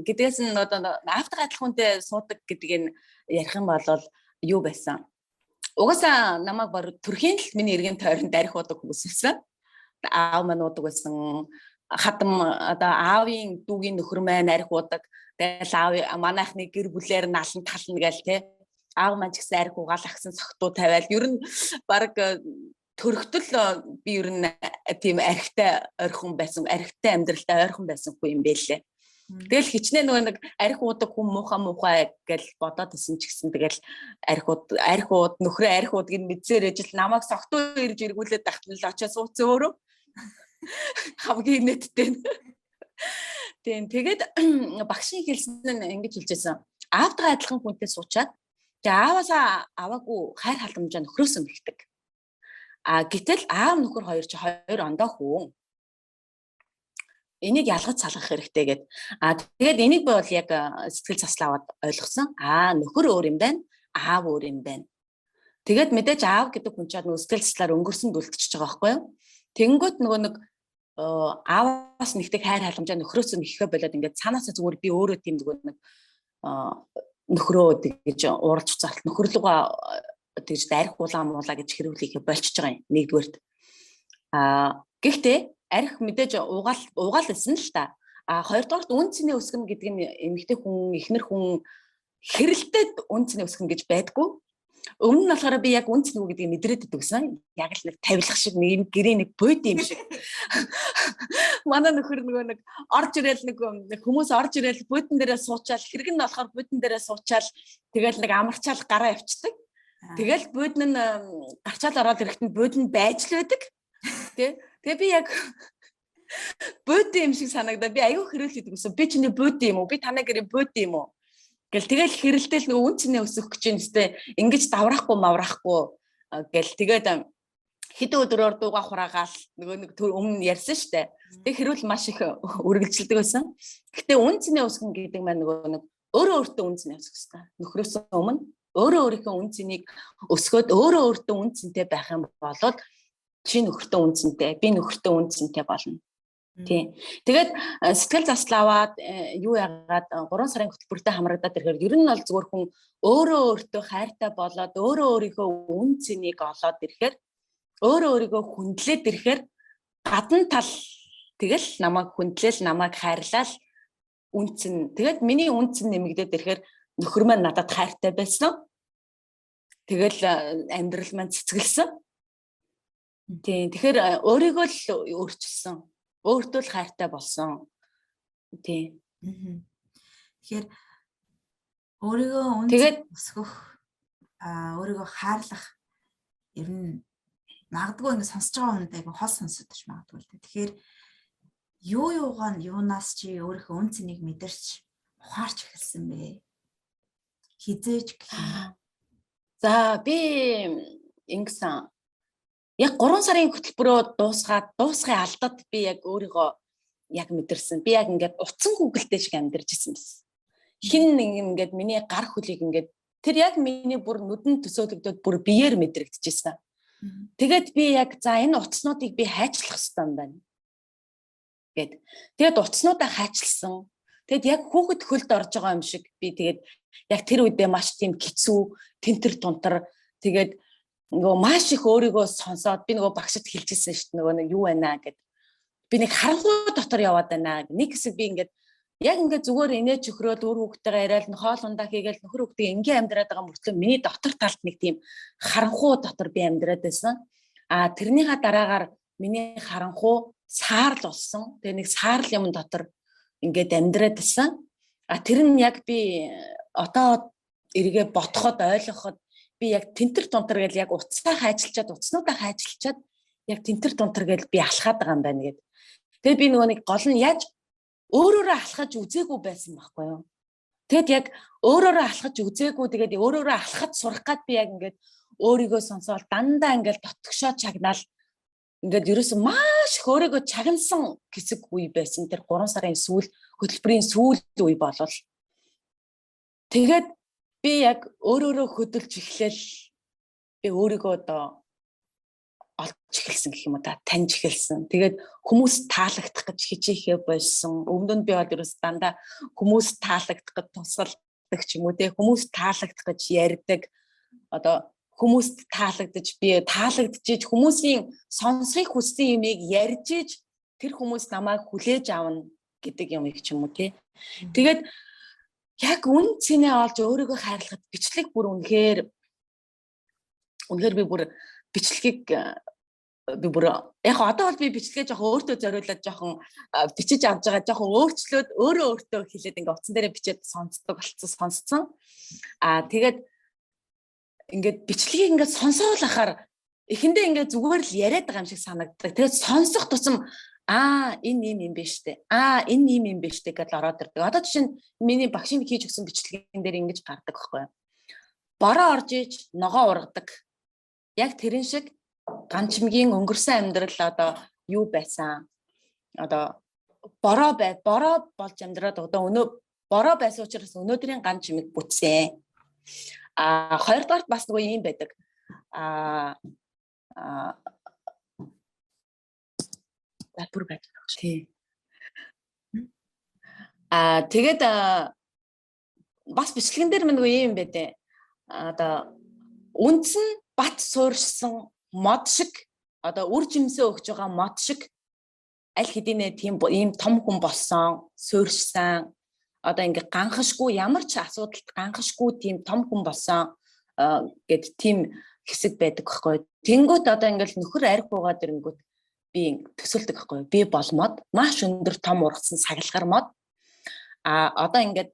гэдгээс нь одоо аавтайгаа адилхантай суудаг гэдгийг нь ярих юм бол юу байсан? Угаасаа намайг баг төрхийн л миний эргэн тойронд арх удаг хүмүүс байсан. Аав маань удаг байсан. Хатам одоо аавын дүүгийн нөхөр маань арх удаг. Тэгэл аав манайхны гэр бүлээр налан тална гээл те. Аав маань ч гэсэн арх угаал агсан согтуу тавиал ер нь баг төрөгтөл би ер нь тийм архтай ойрхон байсан, архтай амьдралтай ойрхон байсан хүн юм бэлээ. Тэгэл хичнээн нөгөө нэг арх уудаг хүн муухай гэж бодоод исэн ч гэсэн тэгэл арх ууд нөхрөө арх уудгийг мэдсээр ижил намайг согтуу ирж эргүүлээд тахтал очоо сууцсан өөрөө хамгийн нэттэй. Тийм тэгээд багшийн хэлсэн нь ингэж хэлжсэн. Аавтайгаа адилхан хүнтэй суучаад тэгээ ааваасаа аваагүй хайр халамжаа нөхрөөсөө мэгдэг. Гэтэл аав нөхөр хоёр чи хоёр ондоо хүн. Энийг ялгаж салгах хэрэгтэй гэд. Тэгээд энийг бол яг сэтгэл заслаад ойлгосон. Нөхөр өөр юм байна. Аав өөр юм байна. Тэгээд мэдээж аав гэдэг хүн чад нөө сэтгэл заслаар өнгөрсөн дүлтчихэж байгаа байхгүй юу? Тэнгүүт нөгөө нэг ааваас нэгдэг хайр халамжаа нөхрөөсөө нэхээ болоод ингээд цаанаасаа зүгээр би өөрөө тийм нэг нөхрөө гэж ууралж уцаалт нөхрлөгөө тэгж дарих улаан муулаа гэж хэрүүлэхэ болчихж байгаа юм. Нэгдүгээрт. Гэхдээ арх мэдээж угаал гэсэн л та. Хоёрдугаарт үн цэний өсгөн гэдэг нь эмэгтэй хүн, эхнэр хүн хэрэлдээд үн цэний өсгөн гэж байдгүй. Өмнө нь болохоор би яг үн цэнүү гэдгийг мэдрээд идэгсэн. Яг л нэг тавилах шиг нэг гэрээ нэг бод юм шиг. Манай нөхөр нэг орж ирэл нэг хүмүүс орж ирэл бодон дээрээ суучаал, хэрэг нь болохоор бодон дээрээ суучаал тэгэл нэг амарчаал гараа явцдаг. Тэгэл бодон нь гарчаал ороод ирэхэд бодон байж л байдаг. Тэгээ би яг бод юм шиг санагдаа. Би аюу хэрүүл хийдэг гэсэн. Би чиний бод юм уу? Би танай гэрээ бод юм уу? Тэгэл хэрэлдээл нөгөө үн цэнээ өсөх гэж юм зү ингэж даврахгүй маврахгүй гэл тэгээд хэдэн өдрөөр дууга хураагаал нөгөө нэг өмнө ярьсан штэ. Тэг хэрүүл маш их үргэлжилдэг байсан. Гэхдээ үн цэнээ өсгөн гэдэг маань нөгөө нэг өөрөө өөртөө үн цэнээ өсгөх хэрэгтэй. Нөхрөөс өмнө өөрөө өөрийнхөө үн цэнийг өсгөөд өөрөө өөртөө үн цэнтэй байх юм бол чи нөхөртөө үн цэнтэй, би нөхөртөө үн цэнтэй болно. Тийм. Тэгээд сэтгэл застал аваад юу яагаад 3 сарын хөтөлбөртэй хамрагдаад ирэхээр ер нь бол зүгээр хүн өөрөө өөртөө хайртай болоод өөрөө өөрийнхөө үн цэнийг олоод ирэхээр өөрөө өөрийгөө хүндлээд ирэхээр гадна тал тэгэл намайг хүндлээл намайг хайрлал үн цэн. Тэгээд миний үн цэн нэмэгдээд ирэхээр нөхөр маань надад хайртай байсан. Тэгэл амьдрал маань цэцгэлсэн. Тийм. Тэгэхээр өөрийгөө л өөрчилсөн. Өөртөө л хайртай болсон. Тийм. Тэгэхээр өөрийгөө үнцэн өсгөх, өөрийгөө хайрлах ер нь магадгүй ингэ сонсож байгаа хүнд айгүй хол сонсогдож магадгүй л дээ. Тэгэхээр юунаас чи өөрийнхөө үн цэнийг мэдэрч ухаарч эхэлсэн бэ? Хизээж гэх юм. За би ингэсэн яг 3 сарын хөтөлбөрөө дуусгын алдад би яг өөрийгөө яг мэдэрсэн. Би яг ингээд утсан гүгэлтэй шиг амьдарч ирсэн байсан. Хин нэг ингээд миний гар хөлийг ингээд тэр яг миний бүр нүдэнд төсөөлөгдөд бүр биеэр мэдрэгдэжсэн. Тэгээд би яг за энэ утаснуудыг би хайчлах хэрэгтэй юм байна гэд. Тэгээд утаснуудаа хайчилсан. Тэгэд яг хүүхэд хөлд орж байгаа юм шиг би тэгээд яг тэр үедээ маш тийм хэцүү, тентэр тунтар тэгээд нөгөө маш их өөрийгөө сонсоод би нөгөө багшд хэлчихсэн шүү дээ нөгөө нэг юу байна гэд. Би нэг харанхуй дотор яваад байна. Нэг хэсэг би ингээд яг ингээд зүгээр инээж өхрөөл өөр хүүхдтэйгээ яриад хоол ундаа хийгээл нөхөр хүүхдээ ингийн амьдраад байгаа мөртлөө миний дотор талд нэг тийм харанхуй дотор би амьдраад байсан. Тэрнийхаа дараагаар миний харанхуй саарл болсон. Тэгээ нэг саарл юм дотор ингээд амьдраад байсан. Тэр нь яг би одоо эргээ ботход ойлгоход би яг тентэр тунтар гэл яг утсаа хайчилчаад утаснуудаа хайчилчаад яг тентэр тунтар гэл би алхаад байгаа юм байна гэд. Тэгээд би нөгөө нэг гол нь яаж өөрөөрөө алхаж үзээгүй байсан байхгүй юу. Тэгэд яг өөрөөрөө алхаж үзээгүй тэгээд өөрөөрөө алхаж сурах гад би яг ингээд өөрийгөө сонсоод дандаа ингээд дотгошоо чагнаал ингээд ерөөсөн маш их өөрийгөө чагнасан хэсэг үе байсан. Тэр 3 сарын сүүл хөтөлбөрийн сүүл үе болол. Тэгээд би яг өөрөөрөө хөдөлж эхлээл би өөрийгөө одоо олж эхэлсэн гэх юм уу та таньж эхэлсэн. Тэгээд хүмүүс таалагдах гэж хичээхээ болсон. Өмнө нь би бол ерөөс дандаа хүмүүс таалагдах гэж тусалдаг ч юм уу те хүмүүс таалагдах гэж ярьдаг. Одоо хүмүүст таалагдаж би таалагдчихж хүмүүсийн сонсхийг хүссэн юмыг ярьж тэр хүмүүс намайг хүлээж авна гэдэг юм их ч юм уу те. Тэгээд яг үн цэнэ олж өөрийгөө хайрлахад бичлэг бүр үнэхээр би бүр бичлэгийг би бүр яг одоо бол би бичлэгээ жоохон өөртөө зориулаад жоохон бичиж авч байгаа жоохон өөрчлөөд өөртөө хэлээд ингээ утсан дээрээ бичээд сонсцсон. Тэгээд ингээд бичлэгийг ингээд сонсоол ахаар эхэндээ ингээд зүгээр л яриад байгаа юм шиг санагддаг. Тэгээд сонсох тусам энэ юм биш үү? Энэ юм биш үү гэж ороод ирдэг. Одоо жишээ нь миний багшийн хийж өгсөн бичлэгэн дээр ингэж гардаг байхгүй юу? Бороо орж иж ногоо ургадаг. Яг тэрэн шиг ганчмгийн өнгөрсөн амьдрал одоо юу байсан? Одоо бороо болж амьдраад одоо бороо байсан учраас өнөөдрийн ганчмыг бүтсэн. Хоёрдугаарт бас нөгөө юм байдаг. Бүр байдаг шүү. Тэгээд бас бичлэгэн дээр нөгөө юм байдэ. Одоо үндсэн бат суурьшсан мод шиг одоо үр жимсээ өгч байгаа мод шиг аль хэдийнэ тийм ийм том хүн болсон, суурьшсан, одоо ингээ ганхашгүй ямар ч асуудалд ганхашгүй тийм том хүн болсон гэд тийм хэсэг байдаг байхгүй. Тэнгүүт одоо ингээл нөхөр арх уугаад ирэнгүүт би төсөөлдөг байхгүй. Би болмоод маш өндөр том ургасан сагалгаар мод одоо ингээд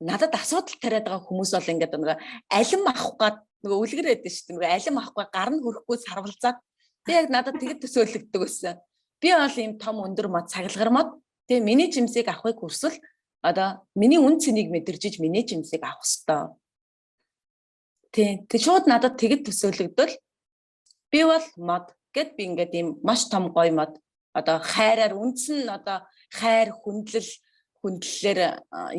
надад асуудал тариад байгаа хүмүүс бол ингээд нөгөө алим авах гад нөгөө үлгэр байдаг шүү дээ. Нөгөө алим авахгүй гар нь хөрөхгүй сарвалзаад би яг надад тэгэд төсөөлөгдөг байсан. Би бол ийм том өндөр мод сагалгаар мод тэгээ миний жимсийг авахыг хүсвэл одоо миний үн цэнийг мэдэржиж миний жимсийг авах ёстой. Тэг шууд надад тэгэд төсөөлөгдөл би бол мод гэд би ингээд ийм маш том гоё мод одоо хайраар үндсэн одоо хайр хүндлэлээр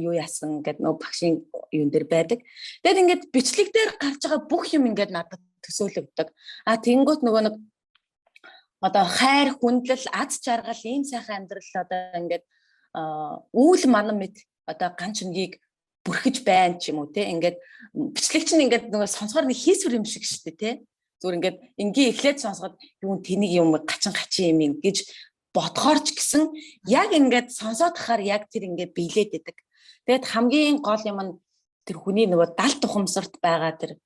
юу яасан гэдэг нөө багшийн юун дээр байдаг. Тэгэд ингээд бичлэг дээр гарч байгаа бүх юм ингээд надад төсөөлөгдөг. Тэнгүүт нөгөө нэг одоо хайр хүндлэл аз жаргал ийм сайхан амьдрал одоо ингээд үүл манан мэд одоо ганц өнгийг бүрхэж байна ч юм уу те ингээд бичлэг чинь ингээд нөгөө сонсохоор нэг хийсвэр юм шиг шүү дээ те зүгээр ингээд энгийн эхлээд сонсоход юу тэнийг юм гачин юм гэж бодгоорч гэсэн яг ингээд сонсоод хахаар яг тэр ингээд биелээд байдаг. Тэгэд хамгийн гол юм нь тэр хүний нөгөө далд тухамсарт байгаа тэр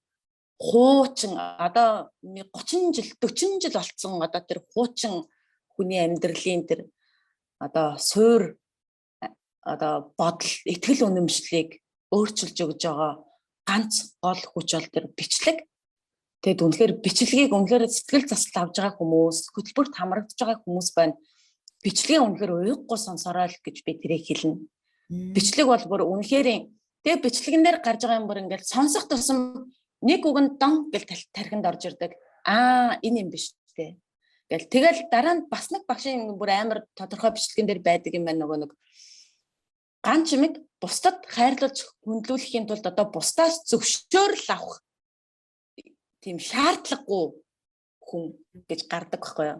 хуучин одоо 30 жил 40 жил болцсон одоо тэр хуучин хүний амьдралын тэр одоо суур одоо бодол итгэл үнэмшлийг өөрчилж өгж байгаа ганц гол хүч бол тэр бичлэг. Тэгэд үнэхээр бичлэгийг үнэхээр сэтгэл засал авж байгаа хүмүүс, хөтөлбөрт хамрагдж байгаа хүмүүс байна. Бичлэгийг үнэхээр уйггүй сонсороо л гэж би тэрийг хэлнэ. Бичлэг бол бүр үнэхээр тэгээ бичлэгэн дээр гарч байгаа юм бүр ингээд сонсох тусам нэг үгэнд дон гэл тархинд орж ирдэг. Энэ юм биш үү гэл тэгэл дараа нь бас нэг багшийн бүр амар тодорхой бичлэгэн дээр байдаг юм байна нөгөө нэг ганц чимэг бусдад хайрлуулж хүндлүүлэхийн тулд одоо бусдаас зөвшөөрөл авах тийм шаардлагагүй хүн гэж гардаг байхгүй юу.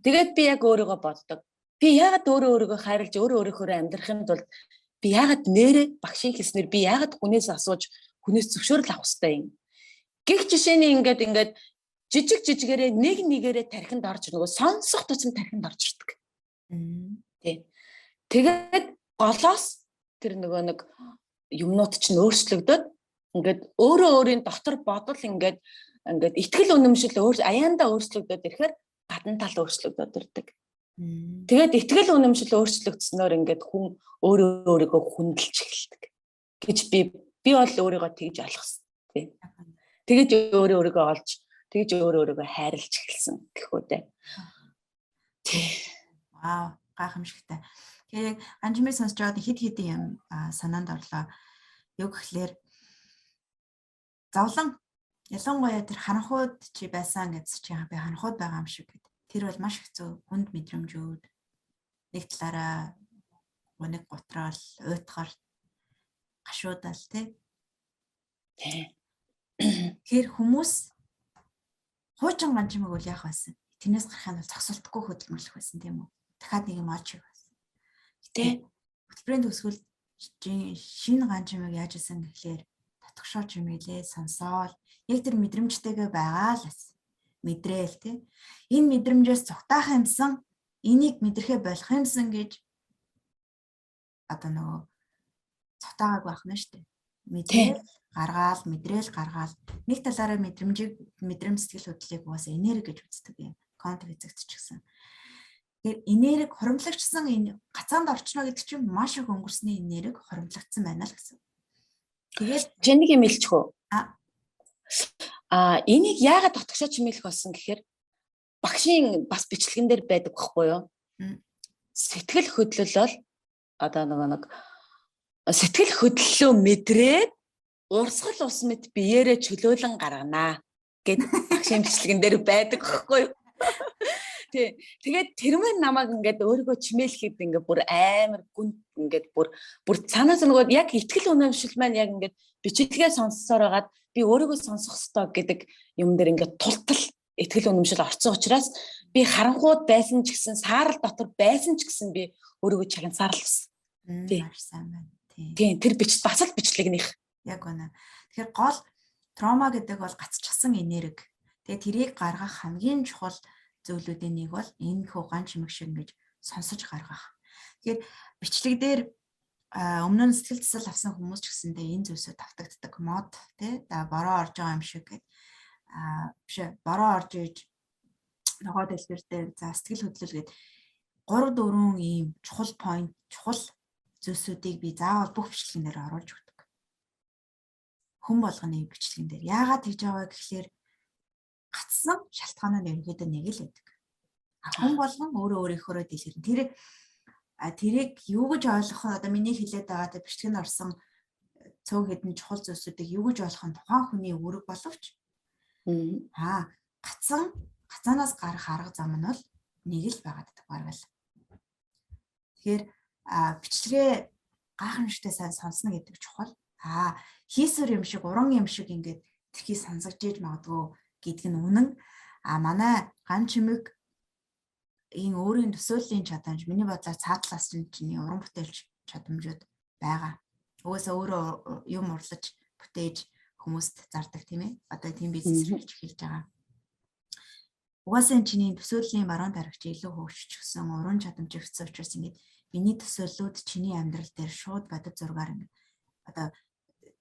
Тэгээд би яг өөрийгөө боддог. Би яагаад өөрийгөө хайрлаж өөрийнхөө амьдрахын тулд би яагаад нэрээ багшийн хэлснээр би яагаад хүнээс асууж хүнээс зөвшөөрөл авах хэрэгтэй юм. Гэх жишээний ингээд жижигээрээ нэгээрээ тархинд орж нөгөө сонсох тусам тархинд орж ирдэг. Тий. Тэгээд голоос тэр нөгөө нэг юмнууд чинь өөрчлөгдөд ингээд өөрийн дотор бодол ингээд итгэл үнэмшил аяандаа өөрчлөгдөд ирэхээр гадна тал өөрчлөгдөд ирдэг. Тэгээд итгэл үнэмшил өөрчлөгдснөөр ингээд хүн өөрийгөө хүндэлж эхэлдэг гэж би бол өөрийгөө тэгж ойлгосон тий. Тэгэж өөрийгөө олж тэгж өөрийгөө хайрлаж эхэлсэн гэхүүдээ. Тий. Вау, гайхамшигтай. Тэгээд анжимыг сонсож байгаад хэд юм санаанд орлоо. Юу гэхлээр зовлон ялангуяа тэр харанхууд чи байсан гэж чи би харанхууд байгаа юм шиг гэд. Тэр бол маш хэцүү хүнд мэдрэмжүүд. Нэг талаараа нэг гутраал, уйтгар гашуудал тий. Тэр хүмүүс хуучин ганжимыг үл яах байсан. Тэрнээс гарахын бол зогсолтгүй хөдөлмөрлөх байсан тийм үү? Дахиад нэг юм олж байсан. Гэтэ хөтөлбөрийн төгсгөл шинэ ганжимыг яаж исэн гэхлээр татгшоо чимээлээ сонсоол яг тэр мэдрэмжтэйгээ байгаа л бас мэдрээл тий. Энэ мэдрэмжээс цугтаах юмсан энийг мэдрэхэ болох юмсан гэж одоо нөгөө цутаагааг байх нь шүү дээ. Мэдрээл гаргаал нэг талаараа мэдрэмж сэтгэл хөдлөлийг угаасаа энерги гэж үздэг юм. Конт физикч ч гэсэн. Тэгэхээр энерги хоримтлагчсан энэ гацаанд орчно гэдэг чинь маш их өнгөрсний энерги хоримтлагдсан байна л гэсэн. Тэгээд нэг юм хэлчих үү? Энийг яагаад татгшаа чимээлэх болсон гэхээр багшийн бас бичлэгэн дээр байдаг байхгүй юу? Сэтгэл хөдлөл бол одоо нэг сэтгэл хөдлөлөө мэдрээд урсгал ус мэд биеэрээ чөлөөлөн гарганаа гэд багшийн бичлэгэн дээр байдаг байхгүй юу? Тий. Тэгээд тэр мэн намайг ингээд өөрийгөө чимээлэхэд ингээд бүр амар гүн ингээд бүр цаанаас нөгөө яг итгэл үнэмшил маань яг ингээд бичлэгээ сонссоор байгаад би өөрийгөө сонсох ёстой гэдэг юм дээр ингээд тултал итгэл үнэмшил орцсон учраас би харанхууд байсан ч гэсэн саарал дотор байсан ч гэсэн би өөрийгөө чагнасаарлсан. Тий. Сайн байна. Тий. Тэр бас л бичлэгнийх. Яг үнэ. Тэгэхээр гол травма гэдэг бол гацчихсан энерги. Тэгээ тэрийг гаргах хамгийн чухал зөвлөдийн нэг бол энэ хуу ганц чимэг шиг ингэж сонсож гаргах. Тэгэхээр бичлэг дээр өмнө нь сэтгэл засал авсан хүмүүс ч гэсэндээ энэ зүйлсөө давтагддаг мод тий бороо орж байгаа юм шиг гэдэг биш бороо орж иж ногоо дэлгэрдээ за сэтгэл хөдлөл гэдэг 3-4 ийм чухал point чухал зүйлсүүдийг би заавал бүх бичлэгэн дээр оруулж өгдөг. Хүн болгоны бичлэгэн дээр яагаад тэгж байгаа гэхлээр гацсан шалтгаан нь ерөнхийдөө нэг л байдаг. Хүн болгон өөрөө өөрийнхөө дэлгэрнэ. Тэрийг юу гэж ойлгох нь одоо миний хэлээд байгаа бичлэгэн орсон цөөн хэдэн чухал зүйлсүүдийг юу гэж ойлгох нь тухайн хүний үүрэг боловч гацаанаас гарах арга зам нь бол нэг л байгаад байгаа л. Тэгэхээр бичлэгээ гайхамшигтай сайн сонсно гэдэг чухал. Хийсвэр юм шиг уран юм шиг ингээд тэрхий сонсогдож магадгүй гэдг нь үнэн. Манай ган чимэг энэ өөрийн төсөөллийн чадамж миний бодлоор цаатлаас чинь уран бүтээлч чадамжууд байгаа. Угаасаа өөрөө юм урлаж бүтээж хүмүүст зардаг тийм ээ. Одоо тийм бизнес эхэлж байгаа. Угаасаа чиний төсөөллийн баруун дарагч илүү хөгжчихсөн уран чадамж өгсөн учраас ингээд миний төсөөллүүд чиний амьдрал дээр шууд бодит зургаар ингээд одоо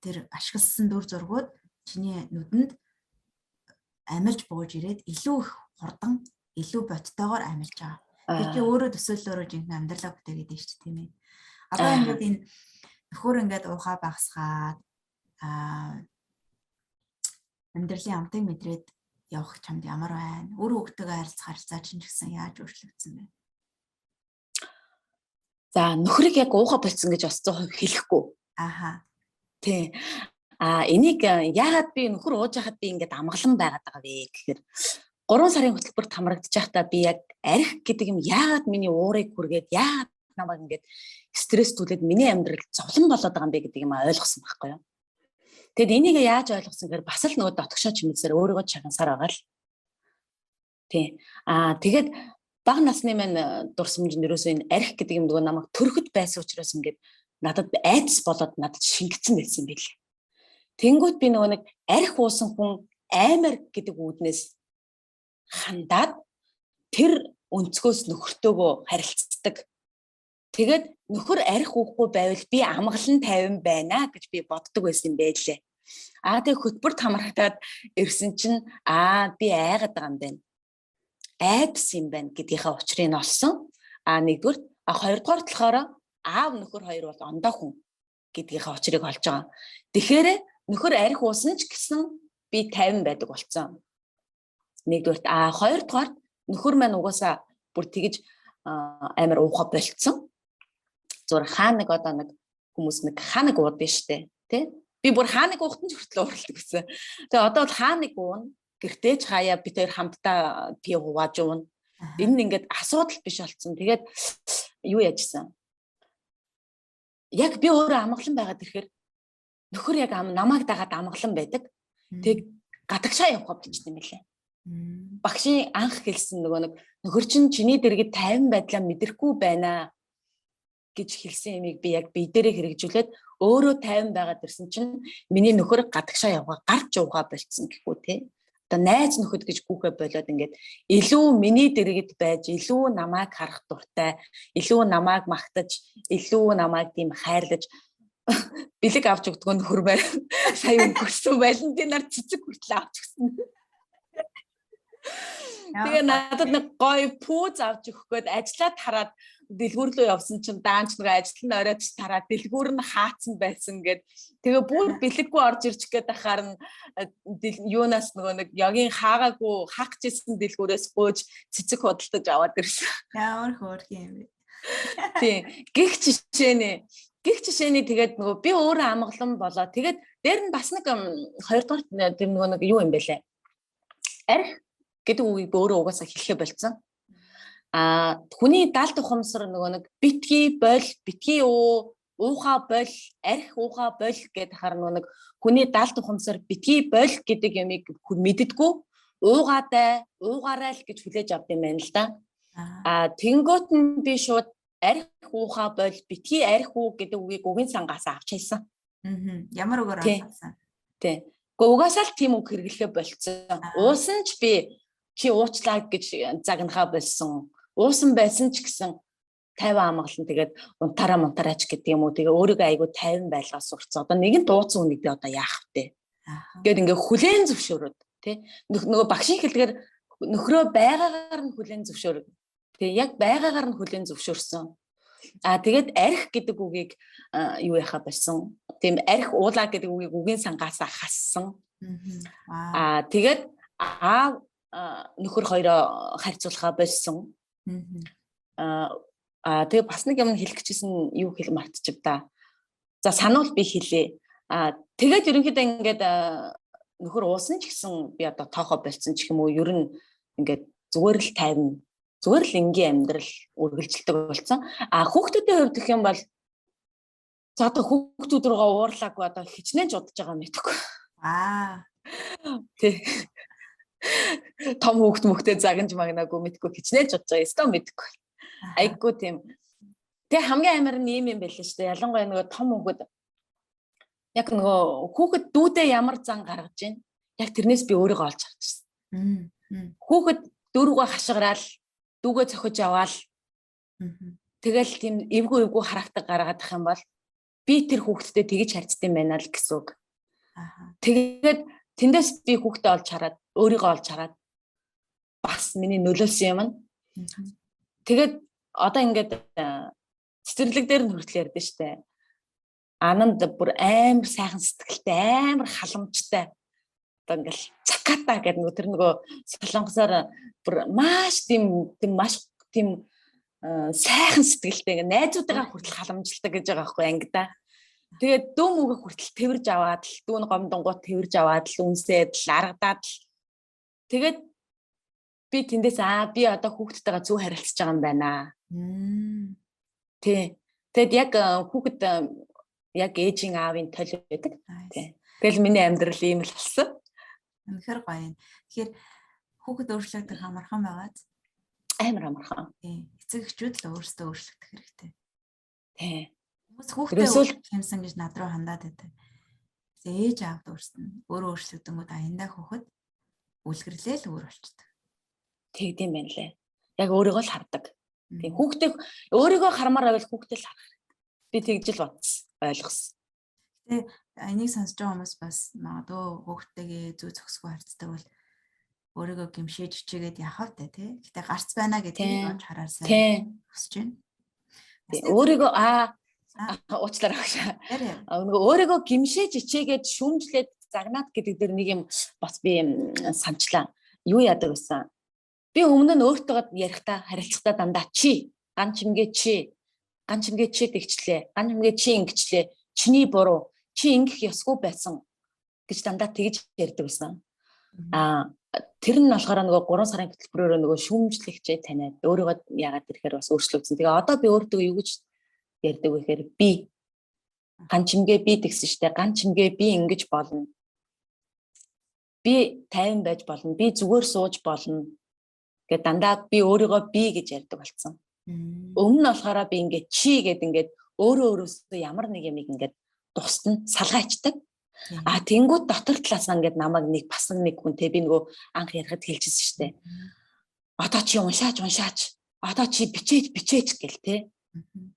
тэр ашигласан дүр зургууд чиний нүдэнд амилж бууж ирээд илүү их хурдан илүү боттойгоор амилж байгаа. Тэр чинь өөрөө төсөөллөөрөө жинхэнэ амьдралаа бүтээгээд байна шүү дээ тийм ээ. Одоо ингээд энэ нөхөр ингээд уухаа багсгаад амьдралын амтыг мэдрээд явах чамд ямар байна? Өөр хүүхдтэйгээ харилцаа чинь гэсэн яаж өөрчлөгдсөн бэ? За нөхрийг яг уухаа болцсон гэж бас 100% хэлэхгүй. Тий. Энийг яагаад би нөхөр ууж байхад би ингээд амгалан байгаад байгаа вэ гэхээр 3 сарын хөтөлбөрт хамрагдчих байхдаа би яг арх гэдэг юм яагаад миний уурыг хүргээд яагаад намайг ингээд стресстүүлээд миний амьдрал зовлон болоод байгаа юм бэ гэдэг юм ойлгосон байхгүй юу. Тэгэд энийг яаж ойлгосон гэхээр бас л нөгөө дотгошоо чимээсээр өөрийгөө чагансаар байгаа л. Тий. Тэгээд бага насны маань дурсамжинд ерөөсөө энэ арх гэдэг юм нөгөө намайг төрөхөд байсан учраас ингээд надад айдас болоод надад шингэцэн байсан юм билээ. Тэнгүүт би нөгөө нэг арх уусан хүн аймар гэдэг үүднээс хандаад тэр өнцгөөс нөхөртөөгөө харилцдаг. Тэгээд нөхөр арх уухгүй байвал би амгалан тайван байна гэж би боддог байсан юм байлээ. Тэгээд хөтөлбөрт хамрагдаад ирсэн чинь би айгаад байгаа юм байна. Айдас юм байна гэдгийнхээ учрыг нь олсон. Нэгдүгээр хоёрдугаар болохоор аав нөхөр хоёр бол ондоо хүн гэдгийнхээ учрыг олж байгаа. Тэгэхээр нөхөр арх уусан ч гэсэн би тайван байдаг болцсон. Нэгдүгээр хоёрдугаар нөхөр маань угаасаа бүр тэгж амар уухаа болцсон. Зур хаанаг одоо нэг хүмүүс нэг хаанаг уудсан штэ тий. Би бүр хаанаг уухтан ч хүртэл уурладаг гэсэн. Тэгээ одоо бол хаанаг уун гэртээч хаяа бид хоёр хамтдаа пи хувааж уун. Энэ нь ингээд асуудал биш болцсон. Тэгээд юу яажсан? Яг би өөрөө амгалан байгаад ирэхээр нөхөр яг намайг дагаад амгалан байдаг. Тэг гадагшаа явах болчихсон юм лээ. Багшийн анх хэлсэн нөгөө нэг нөхөр чинь чиний дэргэд тайван байдлаа мэдрэхгүй байна гэж хэлсэн юмыг би яг бие дээрээ хэрэгжүүлээд өөрөө тайван байгаад ирсэн чинь миний нөхөр гадагшаа явгаа гарч явгаа болцсон гэхгүй те. Одоо найз нөхөд гэж гүөхэ болоод ингээд илүү миний дэргэд байж илүү намайг харах дуртай, илүү намайг магтаж, илүү намайг тийм хайрлаж бэлэг авч өгдөг нөхөр байна. Сая өнгөрсөн Валентинаар цэцэг хүртэл авч өгсөн. Тэгээ надад нэг гоё пүүз авч өгөх гээд ажиллаад хараад дэлгүүр рүү явсан чинь даанч нэг ажил нь оройд тараад дэлгүүр нь хаацсан байсан гээд тэгээ бүр бэлэггүй орж ирчих гээд ахаар нь юунаас нөгөө нэг ягийн хаагаагүй хаагч исэн дэлгүүрээс гуйж цэцэг худалдаж аваад ирсэн. Ямар хөөрхөн юм бэ? Тий. Гэх жишээний тэгээд нөгөө би өөрөө амгалан болоо. Тэгээд дээр нь бас нэг хоёрдугаар тэр нөгөө нэг юу юм бэ лээ. Арх гэдэг үгийг өөрөө угаасаа хэлэхэ болцсон. Хүний далд ухамсар нөгөө нэг битгий бол, битгий уухаа бол, арх уухаа бол гэдэг хар нөгөө нэг хүний далд ухамсар битгий бол гэдэг юмыг хүн мэддэггүй. Уугаарай л гэж хүлээж авд юм байна л да. Тэнгөт нь би шууд арх уухаа бол, битгий арх уу гэдэг үгийг үгийн сангаас авч хэлсэн. Ямар үгээр авсан? Тий. Гэхдээ угаасаа л тийм үг хэрэглэхэ болцсон. Уусан ч би чи уучлаа гэж загнахаа болсон. Уусан байсан ч гэсэн 50 амгалан тэгээд унтараа мунтараач гэдэг юм уу. Тэгээ өөрийгөө айгу 50 байлгаас сурцсан. Одоо нэгэн дууцсан үнийг би одоо яах вэ? Гэт ингээ хүлээн зөвшөөрөөд тий. Нөгөө багшийн хэлдгээр нөхрөө байгаагаар нь хүлээн зөвшөөрөв. Тэгээ яг байгаагаар нь хүлээн зөвшөөрсөн. Тэгээд арх гэдэг үгийг юу яхаа болсон. Тийм арх уулаа гэдэг үгийг үгийн сангаас хассан. Тэгээд аав нөхөр хоёроо харьцуулахаа болсон. Тэгээ бас нэг юм хэлэх гэжсэн юу хэл мартчих та. За сануул би хэлээ. Тэгээд ерөнхийдөө ингээд нөхөр уусан ч гэсэн би одоо тоохоо болцсон ч юм уу ер нь ингээд зүгээр л тайвна. Зүгээр л энгийн амьдрал үргэлжилдэг болсон. Хүүхдүүдийн хувьд гэх юм бол за одоо хүүхдүүд рүүгээ уурлаагүй одоо хичнээн ч удаж байгаа мэдхгүй. Тий. Том хүүхд мөхтэй загнаж магнаагүй мэдхгүй хичнээн ч удаж байгаа ёстой мэдхгүй. Айггүй тийм. Тэгээ хамгийн амар нь юм байлаа шүү дээ. Ялангуяа нөгөө том хүүхэд яг нөгөө хүүхэд дүүдээ ямар зан гаргаж байна. Яг тэрнээс би өөрийгөө олж харж байна. Хүүхэд дөрвгөө хашгираал дүүгээ цохиж аваал. Тэгэл тийм эвгүй характер гаргаадах юм бол би тэр хүүхэдтэй тэгж харьцдаг юм байна л гэсэн үг. Тэгээд тэндээс би хүүхдээ олж хараад өөрийгөө олж хараад бас миний нөлөөлсөн юм. Тэгээд одоо ингээд цэцэрлэг дээр нь хүртэл ярьдэн штэ. Ананд бүр амар сайхан сэтгэлтэй, амар халамжтай. Одоо ингээл цаката гэдэг нөгөө тэр нөгөө солонгосоор бүр маш тийм сайхан сэтгэлтэй ингээ найзуудаа хүртэл халамжилдаг гэж байгаа байхгүй ангида. Тэгээд дөө мөгөө хүртэл тэрж аваад л дүүн гомдонгууд тэрж аваад л үнсээд л аргадаад л тэгээд би тэндээс би одоо хүүхдтэйгээ зөв харилцаж байгаа юм байна. Тий. Тэгэд яг хүүхэд яг ээжийн аавын тол байдаг. Тий. Тэгэл миний амьдрал ийм л болсон. Үнэхээр гоё. Тэгэхээр хүүхэд өөрчлөгдөх амархан байгааз. Амар амархан. Тий. Эцэг эхчүүд л өөрсдөө өөрчлөгдөх хэрэгтэй. Тий. Хүмүүс хүүхдээ өөрчлөсөн гэж над руу хандаад байдаг. Ээж аавд өөрөө өөрчлөгдөнгүүд аяндаа хүүхэд үлгэрлээ л өөр болчдөг. Тэгдэм байна лээ. Яг өөрийгөө л хардаг. Тийм хүүхдээ өөрийгөө хармаар байвал хүүхдээ л харах. Би тэгж л бодсон, ойлгосон. Гэтэ энийг сонсож байгаа хүмүүс бас магадгүй хүүхдтэйгээ зүй зохисгүй харцдаг бол өөрийгөө гимшээж хичээгээд яхав тэ тий. Гэтэ гарц байна гэдгийг олж хараарсаа хүсэж байна. Өөрийгөө уучлаарай багш. Өөрийгөө гимшээж хичээгээд шүүмжлээд загнаад гэдэг дээр нэг юм бас би санчлаа. Юу яадаг гэсэн. Би өмнө нь өөртөө ярихдаа харилцахдаа дандаа ган чимгээ чи тэгчлээ. Ган чимгээ чи ингэчлээ. Чиний буруу. Чи ингэх ёсгүй байсан гэж дандаа тэгж ярьдаг байсан. Тэр нь болохоор нөгөө 3 сарын хөтөлбөрөөр нөгөө шүүмжлэгчээ таниад өөрийгөө яагаад ирэхээр бас өөрчлөгдсөн. Тэгээ одоо би өөртөө юу гэж ярьдаг вэ гэхээр би ган чимгээ би тэгсэн штэ. Ган чимгээ би ингэж болно. Би тайван байж болно. Би зүгээр сууж болно. Гэ дандаа би өөрийгөө би гэж ярьдаг болсон. Өмнө нь болохоор би ингээд чи гэд ингээд өөрөөсөө ямар нэг юм ингээд тусна салгаачдаг. Тэнгүүд дотор талаасаа ингээд намайг нэг бас нэг хүн те би нөгөө анх ярихад хэлчихсэн штэ. Одоо чи уншаач. Одоо чи бичээч гэл те.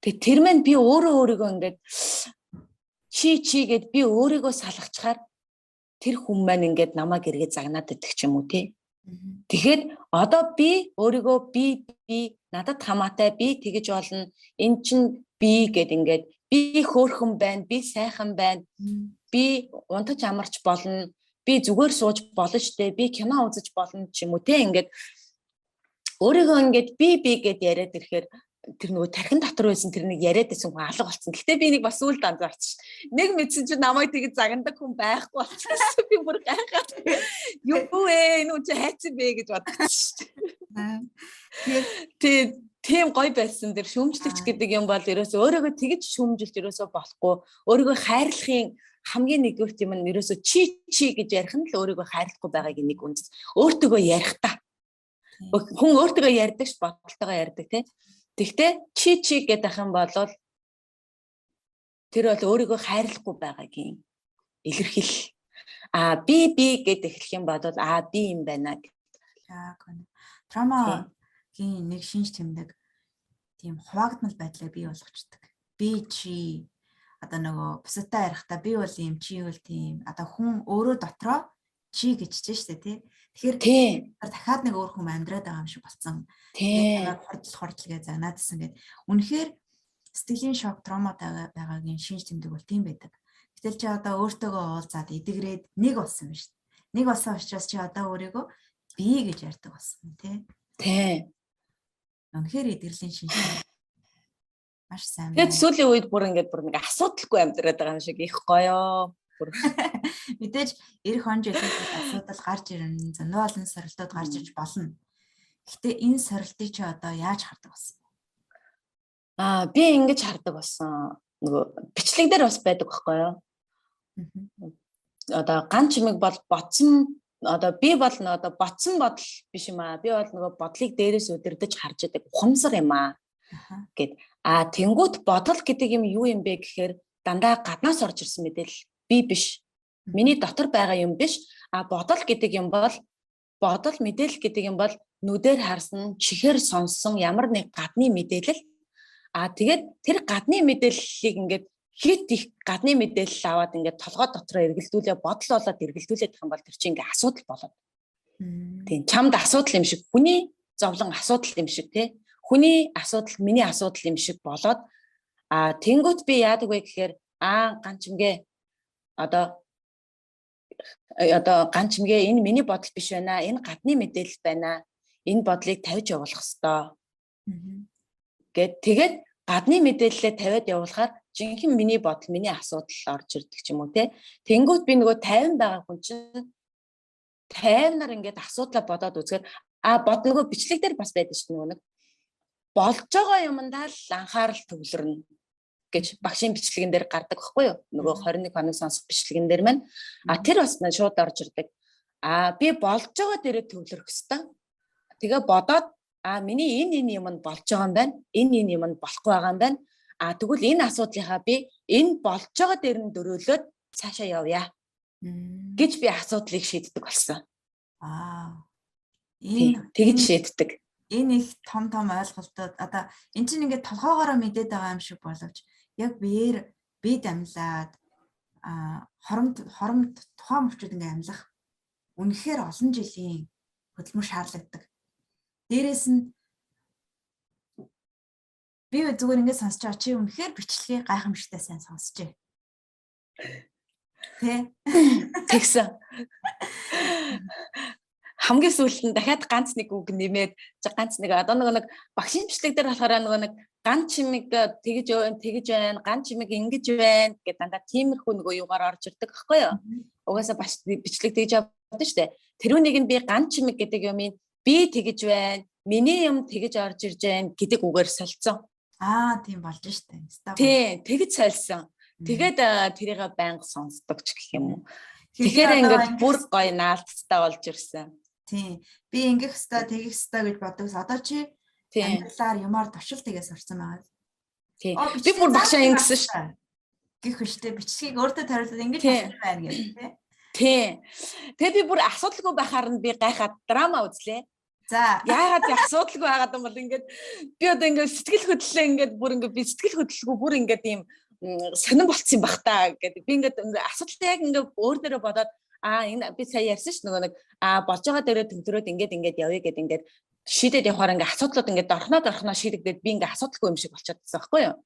Тэгээ тэр мэн би өөрийгөө ингээд чи гэд би өөрийгөө салгачаар тэр хүн маань ингээд намайг эргээд загнаад идэх ч юм уу те. Тэгэхэд одоо би өөрийгөө би надад хамаатай би тэгэж болно. Эн чин би гэд ингээд би хөөрхөн байна, би сайхан байна. Би унтаж амарч болно. Би зүгээр сууж болно штэ. Би кино үзэж болно ч юм уу те. Ингээд өөрийгөө ингээд би гэд яриад ирэхээр тэр нөгөө тархин дотор байсан тэр нэг яриад байсан хүн алга болсон. Гэтэ би нэг бас үл данзаарч. Нэг мэдсэн чинь намайг тэгж загнадаг хүн байхгүй болчихсон. Би бүр гайхаад. Юу вэ? Энэ үн чи хайцсан бэ гэж бодчихсон. Тийм гоё байсан. Тэр шүүмжлэгч гэдэг юм бол ерөөсөө өөрийгөө тэгж шүүмжилж ерөөсөө болохгүй. Өөрийгөө хайрлахын хамгийн нэгдүгээр юм нь ерөөсөө чи гэж ярих нь л өөрийгөө хайрлахгүй байгаагийн нэг үндэс. Өөртөөгөө ярих та. Хүн өөртөөгөө ярьдаг ш бодолтойгоо ярьдаг тий. Тэгтээ чи гэдэг юм бол тэр бол өөрийгөө хайрлахгүй байгаагийн илэрхийлэл. Би гэдэг эхлэх юм бол би юм байна. Яг Трамагийн нэг шинж тэмдэг тийм хуваагдмал байдлаа бий болгочдөг. Би чи одоо нөгөө бусадтай ярихдаа би бол юм чи бол тийм одоо хүн өөрөө дотроо чи гэж чинь штэ тий. Тэгэхээр дахиад нэг өөр хүн амьдраад байгаа юм шиг болцсон. Тэгээд хурдл гэж занаадсан гэд. Үнэхээр сэтгэлийн шок травматай байгаагийн шинж тэмдэг бол тийм байдаг. Гэтэл чи одоо өөртөөгөө уулзаад эдгрээд нэг болсон юм шүү дээ. Нэг болсон учраас чи одоо өөрийгөө би гэж ярьдаг болсон тий. Үнэхээр эдгэрлийн шинж маш сайн. Тэгээд сүүлийн үед бүр нэг асуудалгүй амьдраад байгаа юм шиг их гоё. Мэдээж эх он жилийн асуудал гарч ирнэ. Зөндөө олон сорилтууд гарч ирж болно. Гэхдээ энэ сорилтыг чи одоо яаж хардаг болсон? Би ингэж хардаг болсон. Нөгөө бичлэг дээр бас байдаг байхгүй юу? Одоо ган чимэг бол бодсон одоо би бол одоо бодсон бодол биш юм аа. Би бол нөгөө бодлыг дээрээс удирдах харж байдаг ухамсар юм аа. Гэт тэнгуут бодол гэдэг юм юу юм бэ гэхээр дандаа гаднаас орж ирсэн мэдээлэл би биш. Миний дотор байгаа юм биш. Бодол гэдэг юм бол мэдээлэл гэдэг юм бол нүдээр харсан, чихээр сонссон ямар нэг гадны мэдээлэл. Тэгээд тэр гадны мэдээллийг ингээд хит их гадны мэдээлэл аваад ингээд толгой дотроо эргэлдүүлээ, бодол болоод эргэлдүүлээд их юм бол тэр чинь ингээд асуудал болоод. Тийм чамд асуудал юм шиг, хүний зовлон асуудал юм шиг тий. Хүний асуудал миний асуудал юм шиг болоод тэнгуут би яадаг вэ гэхээр ганчимгээ одоо ганчимгээ энэ миний бодол биш байна. Энэ гадны мэдээлэл байна. Энэ бодлыг тавьж явуулах хэвээр. Тэгээд гадны мэдээлэлээ тавиад явуулахаар жинхэнэ миний бодол, миний асуудал орж ирдэг ч юм уу те. Тэнгүүт би нөгөө 50 байгаа хүн чинь 50-нар ингээд асуудлаа бодоод үзэхээр нөгөө бичлэг дээр бас байдаг шүү дээ нөгөө нэг болж байгаа юмдаа л анхаарал төвлөрнө гэж багшийн бичлэгэн дээр гардаг байхгүй юу? Нөгөө 21 хоног сонсох бичлэгэн дээр маань тэр бас шууд орж ирдэг. Би болж байгаа дээрээ төвлөрөх хэвээр. Тэгээ бодоод миний энэ юм болж байгаа юм байна. Энэ юм болохгүй байгаа юм байна. Тэгвэл энэ асуудлынхаа би энэ болж байгаа дээр нь дөрөөлөөд цаашаа явъя гэж би асуудлыг шийддэг болсон. Тэгж шийддэг. Энэ их том ойлголтууд одоо эн чинь ингээд толгоогоороо мэдээд байгаа юм шиг боловч яг биеэр бие дамлаад хоромд тухайн мөчүүд ингээд амьлах үнэхээр олон жилийн хөдөлмөр шаардлагадаг. Дээрээс нь би зүгээр ингээд сонсч байгаа чи үнэхээр бичлэгийг гайхамшигтай сайн сонсчээ. Тэгсэн. Хамгийн сүүлд нь дахиад ганц нэг үг нэмээд ганц нэг одоо нэг багшийн бичлэг дээр болохоор нэг ган чимэг тэгж байна, ган чимэг ингэж байна гэдэг дандаа тиймэрхүү нөгөө юугаар орж ирдэг байхгүй юу? Угаасаа бичлэг тэгж явдаг шүү дээ. Тэрүүнийг нь би ган чимэг гэдэг юм би тэгж байна, миний юм тэгж орж ирж байна гэдэг үгээр солилцсон. Тийм болж штэ. Тийм, тэгж солилцсон. Тэгээд тэрийг байнга сонсдог ч гэх юм уу. Тэгэхээр ингээд бүр гоё наалттай болж ирсэн. Тийм. Би ингэх хэвээр тэгэх хэвээр гэж боддог. Одоо чи амьдралаар юмар туршил тэгээс сурсан байгаа. Тийм. Би бүр багшаа ингэсэн шүү. Гэх хүчтэй бичлэгийг өөртөө тариулаад ингэж болсон байна гэх тийм. Тэгээ би бүр асуудалгүй байхаар нь би гайхаад драма үзлээ. За. Яагаад асуудалгүй байгаад юм бол ингээд би одоо ингээд сэтгэл хөдлөлөө ингээд бүр ингээд би сэтгэл хөдлөлгүй бүр ингээд ийм сонирн болцсон бах та гэдэг. Би ингээд асуудалтай яг ингээд өөр дээрээ бодоод энэ би сая ярьсан ш нөгөө нэг болж байгаа дээрээ төвлөрөөд ингээд явъя гэдэг ингээд шийдээд явахаар ингээд асуудлууд ингээд орхноо шийдэгдээд би ингээд асуудалгүй юм шиг болчиход байсан байхгүй юу?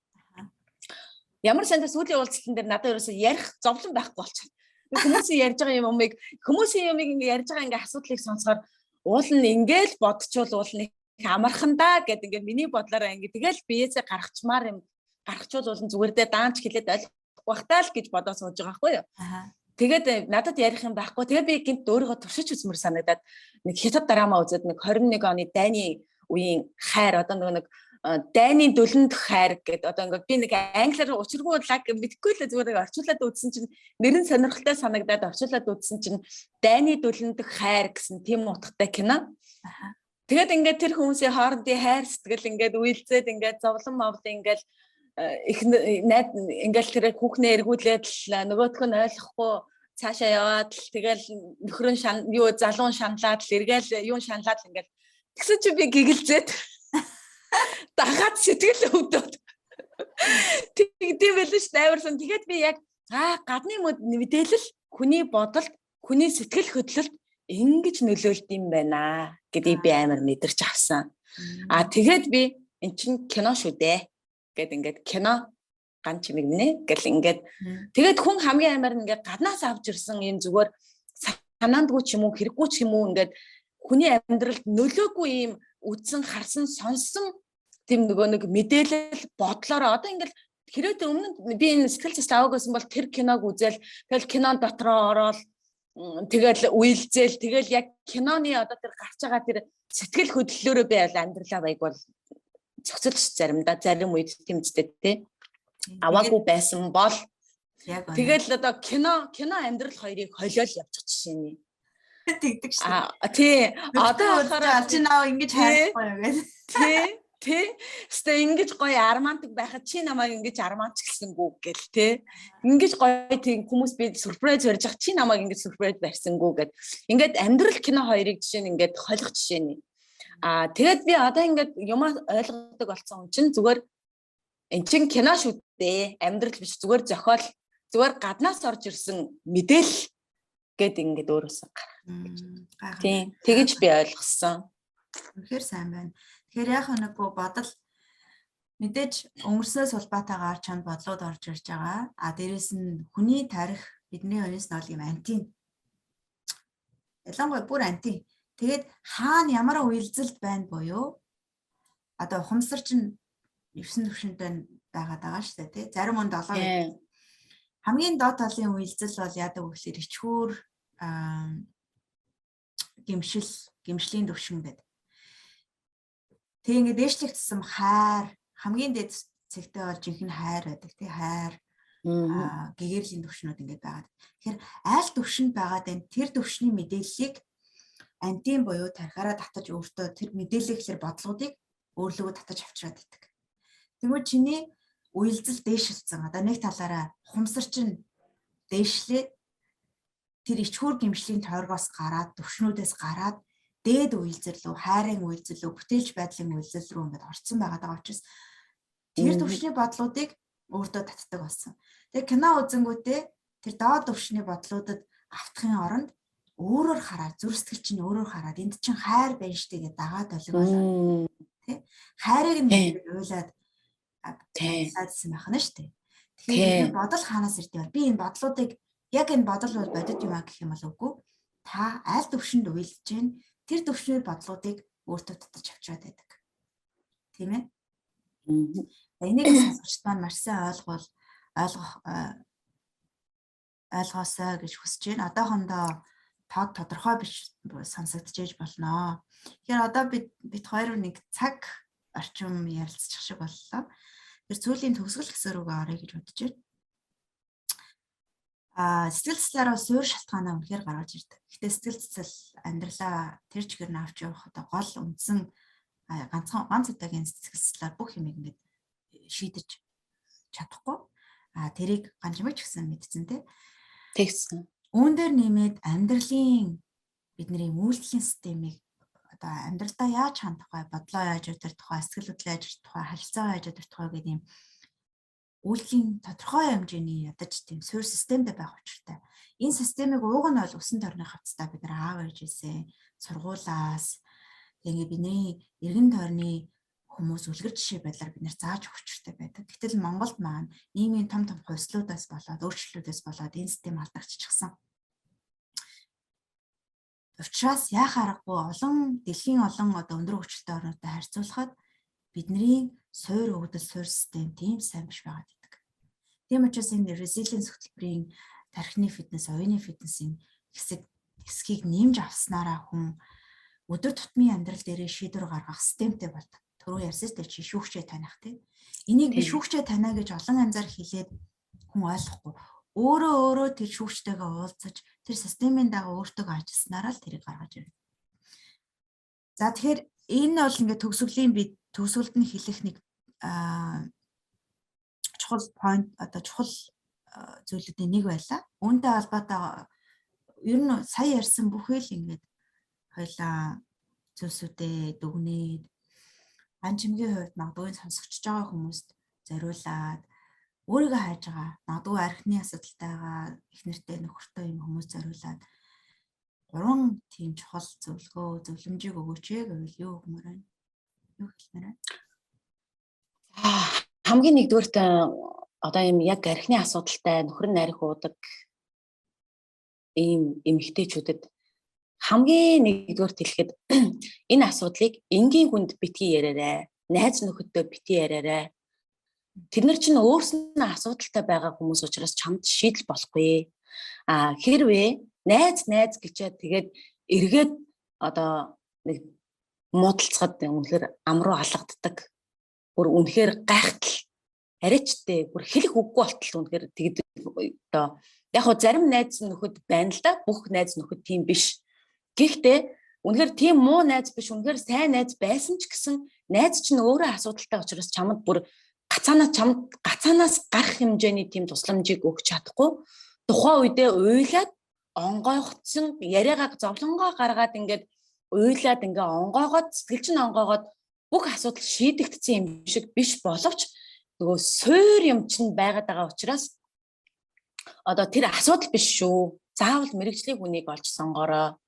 Ямар сандаа сүүлийн уулзалтан дээр надад ерөөсөө ярих зовлон байхгүй болчиход. Хүмүүсийн ярьж байгаа юмыг ингээд ярьж байгаа ингээд асуудлыг сонсохоор уул нь ингээд бодчихвол уул нь амархандаа гэдэг ингээд миний бодлороо ингээд тэгэл биеэсээ гаргачвал уул нь зүгээр дээ даанч хэлээд ойлгохгүй бахтаа л гэж бодоод сууж байгаа байхгүй юу? Тэгээд надад ярих юм байхгүй. Тэгээ би гинт өөрийгөө туршиж үзмэр санагдаад нэг хятад драма үзээд нэг 21 оны дайны үеийн хайр одоо нэг дайны дөлөнд хайр гэдэг одоо ингээд би нэг англиар учиргүй лаг мэдхгүй л зүгээр орчуулад үзсэн чинь нэр нь сонирхолтой санагдаад орчуулад үзсэн чинь дайны дөлөнд хайр гэсэн тийм утгатай кино. Тэгээд ингээд тэр хүмүүсийн хоорондын хайр сэтгэл ингээд үйлцээд ингээд зовлон мовлын ингээд их ингээл тэр хүүхнээ эргүүлээд л нөгөөх нь ойлгохгүй цаашаа яваад л тэгэл нөхрөн залуун шаналаад л эргээл юун шаналаад л ингээл тэгсэн чи би гигэлзээд дагаад сэтгэл өвдөд. Тийм байлээ шүү дээ амарсан. Тэгээд би яг гадны мэдээлэл хүний бодолд, хүний сэтгэл хөдлөлд ингэж нөлөөлд юм байна гэдгийг би амар мэдэрч авсан. Тэгээд би эн чин кино шүү дээ гэд ингээд кино ган чимэг нэ гэл ингээд тэгээд хүн хамгийн амар ингээд гаднаас авч ирсэн юм зүгээр санаандгүй ч юм уу хэрэггүй ч юм уу ингээд хүний амьдралд нөлөөгүй юм үдсэн харсан сонссон тийм нөгөө нэг мэдээлэл бодлороо одоо ингээд хэрэг өмнө би энэ сэтгэл зүйн аваг гэсэн бол тэр киног үзэл тэгэл кинон дотроо ороод тэгэл үйлзэл тэгэл яг киноны одоо тэр гарч байгаа тэр сэтгэл хөдлөлөөрөө би амьдралаа баяг бол зохицолч заримдаа зарим үед тэмцдэг тий аваагүй байсан бол тэгэл одоо кино амьдрал хоёрыг холиол явчих жишээ нь тэгдэг шүү. Тий одоо болохоор алчинаа ингэж хайхгүй юу гэж. Тий. Гэтэ ингэж гоё армантик байхад чи намайг ингэж арманч гэлсэнгүү гэл тий. Ингэж гоё тийм хүмүүс би сүрприз барьж ах чи намайг ингэж сүрприз барьсангүү гэд. Ингээд амьдрал кино хоёрыг жишээ нь ингээд холих жишээ нь. Тэгээд би одоо ингээд юм ойлгодог болсон юм чинь зүгээр эн чин кино шүү дээ. Амьдрал биш зүгээр зохиол зүгээр гаднаас орж ирсэн мэдээлэл гэд ингээд өөрөөсөө гаргах. Тийм. Тэгэж би ойлгосон. Үнэхээр сайн байна. Тэгэхээр яг нөгөө бодол мэдээж өнгөрснөөс улбаатайгаар чанд бодлууд орж ирж байгаа. Дээрэс нь хүний тарих бидний өнөөс нь бол юм антин. Ялангуяа бүр антин. Тэгээд хаана ямар үйлдэлд байна боёо. Одоо ухамсар чинь 9 төвшөнтэй байгаад байгаа шүү дээ, тий. Зарим нь 7. Хамгийн доод талын үйлдэл бол яадаг вэ гэхээр ичхүүр гэмшлийн төвшин гэдэг. Тэг ингээд дээшлэгдсэн хайр хамгийн дээд цэгтэй бол жинхэнэ хайр байдаг тий хайр гэгэрлийн төвшнүүд ингээд байгаа. Тэгэхээр айл төвшөнд байгаа дэн тэр төвшний мэдээллийг антин буюу тархаараа татаж өөртөө тэр мэдээллийнхлэр бодлогуудыг өөрлөгөө татаж авчираад идэг. Тэгвэл чиний үйлдэл дээшилсэн одоо нэг талаараа ухамсар чинь дээшлээд тэр ичхүүр гэмшлийн тойргоос гараад төвшнүүдээс гараад дээд үйлдэл рүү, хайрын үйлдэл рүү, бүтээлч байдлын үйлдэл рүү ингээд орцсон байгаа учраас тэр төвшний бодлуудыг өөртөө татдаг болсон. Тэгээ кино үзэнгүүтээ тэр доод төвшний бодлуудад автахын оронд өөрөөр хараад, зүрх сэтгэл чинь өөрөөр хараад энд чинь хайр байна штэ гэдээ дагаад ойлгоо. Тэ? Хайрыг нь уйлаад таалсан байх нь штэ. Тэгэхээр бодол хаанаас ирдэг вэ? Би энэ бодлуудыг яг энэ бодол бол бодит юм а гэх юм бол үгүй. Та аль төвшөнд уйлж гин тэр төвшний бодлуудыг өөртөө татаж авчираад байдаг. Тийм ээ? Энийг сонсогчд маань маш сайн ойлгоосоо гэж хүсэж байна. Одоохондоо тодорхой биш сонсогдож болно. Тэгэхээр одоо бид хоёр нэг цаг орчим ярилцчих шиг боллоо. Тэр зүйлийн төгсгөл хэсэг рүүгээ оръё гэж бодож байна. Сэтгэл зүйн суурь шалтгаанаа үнэхээр гаргаж ирдэг. Гэхдээ сэтгэл зүйн амьдралаа тэр чигээр нь авч явах одоо гол үндсэн ганц удаагийн сэтгэл зүйн бүх юмыг ингээд шийдэж чадахгүй. Тэрийг ганжмагч гэсэн мэдсэн тий. Тэгсэн. Үүн дээр нэмээд амьдралын бидний үйлдэлийн системийг одоо амьдралдаа яаж хандах вэ? Бодлоо яаж удирдах вэ? Сэтгэл хөдлөлөө яаж удирдах вэ? Харилцаа яаж удирдах вэ гэдэг юм үйлдэлийн тодорхой хэмжээний ядаж тийм суурь системтэй байх учиртай. Энэ системийг уг нь бол усан тойрны хавцтай бид нар аав ээжээсээ сургуулаас тэгээд бидний эргэн тойрны хүмүүс үлгэр жишээ байдлаар бид нар зааж өгч учиртай байдаг. Гэтэл Монголд маань нийгмийн том хувьслуудаас болоод өөрчлөлтүүдээс болоод энэ систем алдагдчихсан. Учираас яах аргагүй дэлхийн олон одоо өндөр хөгжилтэй орнуудтай харьцуулахад бидний суурь өгдөл суурь систем тийм сайн биш байгаад байдаг. Тийм учраас энэ resilience хөтөлбөрийн тархины фитнес, оюуны фитнесийн хэсгийг нэмж авснараа хүн өдөр тутмын амьдрал дээрээ шийдвэр гаргах системтэй болдог. Түрүү ярьсан дээр чи шүүгчээ таних тийм. Энийг би шүүгчээ танаа гэж олон янзаар хэлээд хүн ойлгохгүй. Өөрөө тэр шүүгчтэйгээ уулзаж тэр системийн дагуу өөртөө ажилласнараа л тэрийг гаргаж ирнэ. За тэгэхээр энэ бол ингээд төгсгөлд нь хэлэх нэг чухал point одоо чухал зүйлүүдийн нэг байлаа. Үүнтэй холбоотой ер нь сая ярьсан бүхэл ингээд хоёлаа зүйлсүүдээ дүгнээд ан чимгийн хувьд магадгүй сонсогчж байгаа хүмүүст зориулаад өөрийгөө хайж байгаа магадгүй архины асуудалтай байгаа их нэртэй нөхөртэй юм хүмүүс зориулаад 3 тийм чухал зөвлөмжийг өгөөч гэвэл юу өгмөр байна? Юу хэлмээр байна? Хамгийн нэгдүгээрт одоо юм яг архины асуудалтай нөхөр найрах уудаг ийм эмэгтэйчүүдэд хамгийн нэгдүгээрт хэлэхэд энэ асуудлыг энгийн хүнд битгий яриарай. Найз нөхөддөө битгий яриарай. Тэд нар чинь өөрснөө асуудалтай байгаа хүмүүс учраас чамд шийдэл болохгүй. Хэрвээ найз гэчээд тэгээд эргээд одоо нэг муудалцахад үнэхээр ам руу алгаддаг. Бүр үнэхээр гайхтал арайчтэй бүр хэлэх үггүй болтол үнэхээр тэгдэг одоо яг хоо зарим найз нөхөд байна л да, бүх найз нөхөд тийм биш. Гэхдээ үнэхээр тийм муу найз биш, үнэхээр сайн найз байсан ч гэсэн найз чинь өөрөө асуудалтай учраас чамд бүр гацаанаас гарах хэмжээний тийм тусламжийг өгч чадахгүй. Тухайн үедээ уйлаад онгойгдсон яриагаа зовлонгоо гаргаад ингээд уйлаад ингээ онгоогоод сэтгэл чинь онгоогоод бүх асуудал шийдэгдсэн юм шиг биш боловч нөгөө суур юм чинь байгаад байгаа учраас одоо тэр асуудал биш шүү. Заавал мэрэгжлийн хүнийг олж сонгороо.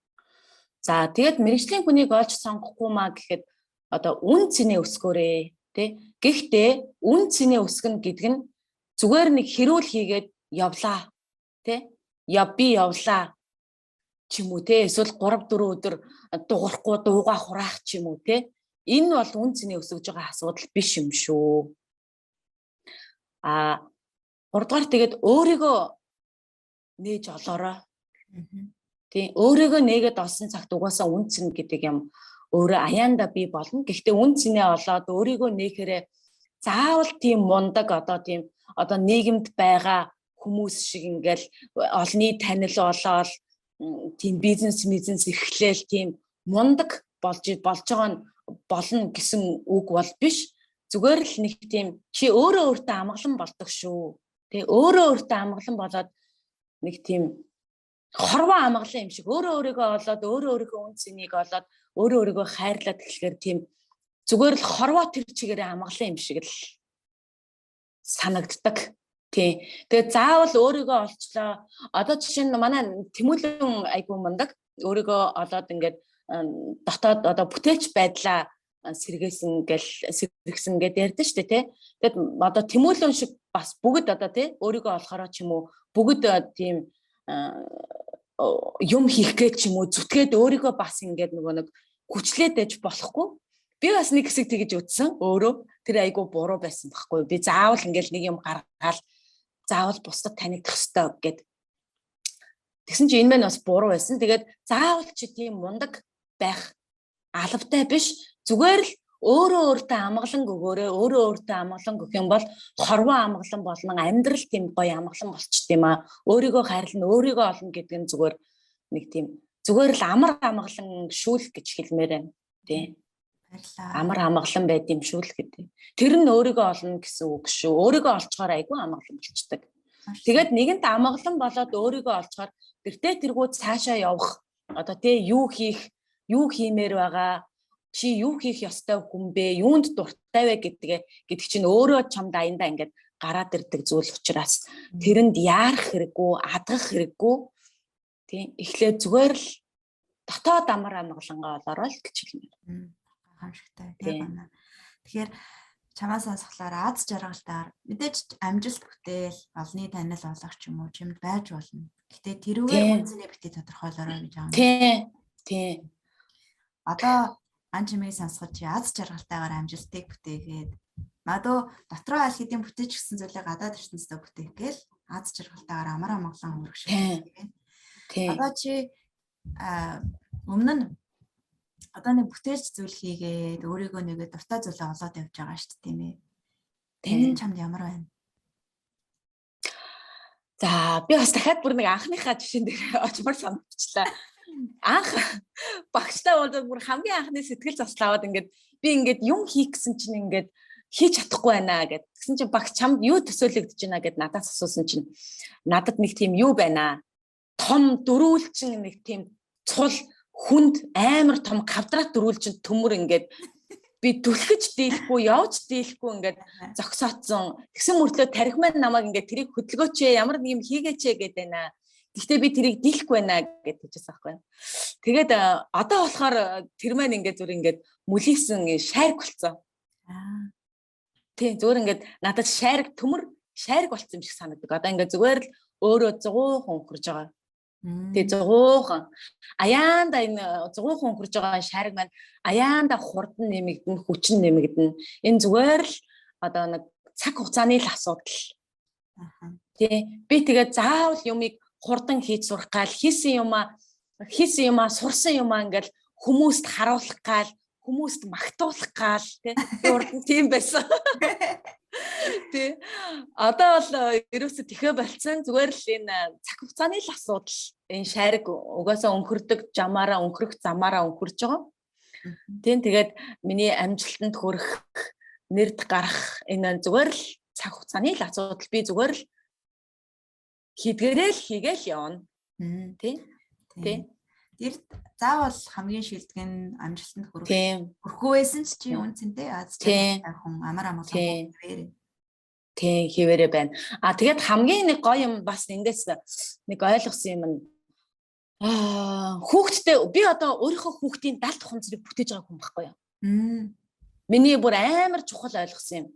За тэгээд мэрэгжлийн хүнийг олж сонгохгүй маа гэхэд одоо үн цэнэ өсгөөрэй, тий. Гэхдээ үн цэнэ өсгөн гэдэг нь зүгээр нэг хэрүүл хийгээд явлаа, тий. Би явлаа ч юм уу, тий. Эсвэл 3-4 өдөр дуурахгүй дууга хураах ч юм уу, тий. Энэ бол үн цэнэ өсгөж байгаа асуудал биш юм шүү. 3-дугаар тэгээд өөрийгөө нээж олоорой. Тийм өөрийгөө нээгээд олсон цагт угаасаа үн цэн гэдэг юм өөрөө аяанда бий болно. Гэхдээ үн цэнээ олоод өөрийгөө нээхээрээ заавал тийм мундаг одоо нийгэмд байгаа хүмүүс шиг ингээл олны танил олоод тийм бизнес эрхлээл тийм мундаг болж байгаа нь болно гэсэн үг бол биш. Зүгээр л нэг тийм чи өөртөө амгалан болдог шүү. Тэ өөртөө амгалан болоод нэг тийм хорвоо амгалан юм шиг өөрийгөө олоод өөрийнхөө үн цэнийг олоод өөрийгөө хайрлаад тэгэхээр тийм зүгээр л хорвоо тэр чигээрээ амгалан юм шиг л санагддаг. Тий. Тэгээд заавал өөрийгөө олчлоо. Одоо жишээ нь манай Тэмүүлэн айгуу мундаг өөрийгөө олоод ингээд дотоод одоо бүтээлч байдлаа сэргсэн гээд ярьдэн штэ тий. Тэгээд одоо Тэмүүлэн шиг бас бүгд одоо тий өөрийгөө олохороо ч юм уу бүгд тийм юм хийх гэж ч юм уу зүтгээд өөрийгөө бас ингээд нэг хүчлээд ээж болохгүй. Би бас нэг хэсэг тэгэж үтсэн өөрөө тэр айгуу буруу байсан байхгүй. Би заавал ингээд нэг юм гаргаал заавал бусдад танигдах ёстой гэд. Тэгсэн чинь энэ мань бас буруу байсан. Тэгээд заавал чи тийм мундаг байх алавтай биш. Зүгээр л өөртөө амгалан өгөөрэй. Өөртөө амгалан өгөх юм бол хорвоо амгалан болон амьдрал тийм гоё амгалан болчт юм аа. Өөрийгөө хайрлна, өөрийгөө олно гэдэг нь зүгээр нэг тийм зүгээр л амар амгалан шүүлэх гэж хэлмээр байна. Тий. Амар амгалан байд юм шүүл гэдэг. Тэр нь өөрийгөө олно гэсэн үг шүү. Өөрийгөө олцохоор айгүй амгалан болчдөг. Тэгээд нэгэнт амгалан болоод өөрийгөө олцохоор тэргүү цаашаа явах одоо тий юу хиймээр байгаа чи юу хийх ёстой хүн бэ? Юунд дуртай вэ гэдэг чинь өөрөө чамд аяндаа ингээд гараад ирдэг зүйл учраас тэрэнд яарах хэрэггүй, адгах хэрэггүй. Тийм эхлээд зүгээр л дотоод амар амгалангаа олоорой л гэж хэлмээр. Гайхамшигтай тийм байна. Тэгэхээр чамаас сонсохлоор аз жаргалтаар мэдээж амжилт бүтээл, олны танил олох ч юм уу чимд байж болно. Гэтэ тэрүүгээр үнцнээ битгий тодорхойлоорой гэж байгаа юм. Тийм. Одоо ан чимээг сонсоход чи аз жаргалтайгаар амжилтыг бүтээгээд мадуу дотроо аль хэдийн бүтээж гисэн зүйлээ гадаад ертөнцид бүтээх гээл аз жаргалтайгаар амар амгалан өргөшөө. Одоо чи өмнө нь одоо нэг бүтээж зүйл хийгээд өөрийгөө нэгэ дуртай зүйлээ олоод явж байгаа шүү дээ тийм ээ. Энэ чамд ямар байна? За би бас дахиад бүр нэг анхныхаа жишээн дээр очмор санагдчихлаа. Анх багштай бол бүр хамгийн анхны сэтгэл зовлон аваад ингээд би ингээд юм хийх гэсэн чинь ингээд хийж чадахгүй байна гэд. Тэгсэн чинь багш чамд юу төсөөлөгдөж байна гэд надаас асуусан чинь надад нэг тийм юу байна. Том дөрүүлчин нэг тийм цул хүнд амар том квадрат дөрүүлчин төмөр ингээд би түлхэж дийлэхгүй, явж дийлэхгүй ингээд зогсоодсон. Тэгсэн мөртлөө тарих маань намайг ингээд тэрийг хөдөлгөөч ямар нэг юм хийгээч гэдэг байна. Гэхдээ би тэрийг дийлэхгүй байна гэж хэлжсэн байхгүй. Тэгээд одоо болохоор тэр маань ингээд зүр ингээд мүлийсэн шарг болцсон. Тийм зүгээр ингээд надад шарг төмөр шарг болцсон юм шиг санагддаг. Одоо ингээд зүгээр л өөрөө 100% хөнгөрж байгаа. Тэгээ 100% аяанда энэ 100% хөнгөрж байгаа шарг маань аяанда хурдан нэмэгдэн, хүчин нэмэгдэн. Энэ зүгээр л одоо нэг цаг хугацааны л асуудал. Тий. Би тэгээд заавал юмыг хурдан хийж сурах гал хийсэн юмаа сурсан юмаа ингээл хүмүүст харуулах гал хүмүүст магтуулах гал тий. Би урд нь тийм байсан. Тий. Одоо бол ерөөсө тэхэ болцсон зүгээр л энэ цаг хугацааны л асуудал. Энэ шарг угаасаа өнхөрдөг замаараа өнхрөх замаараа өнхөрж байгаа. Тийм тэгээд миний амжилтанд хүрэх нэрд гарах энэ зүгээр л цаг хугацааны л асуудал. Би зүгээр л хийгээл явна. Тийм. Тийм. Тэр заавал хамгийн шилдэг нь амжилтанд хүрэхгүй байсан чи үнцэнтэй аз жаргал хүн амар амгалан хэвээрээ. Тийм хэвээрээ байна. Тэгээд хамгийн нэг гоё юм бас эндээс нэг ойлгосон юм нь хүүхдтэй би одоо өөрийнхөө хүүхдийн далд ухамсарыг бүтээж байгаа хүн байхгүй юу? Миний бүр амар чухал ойлгосон юм.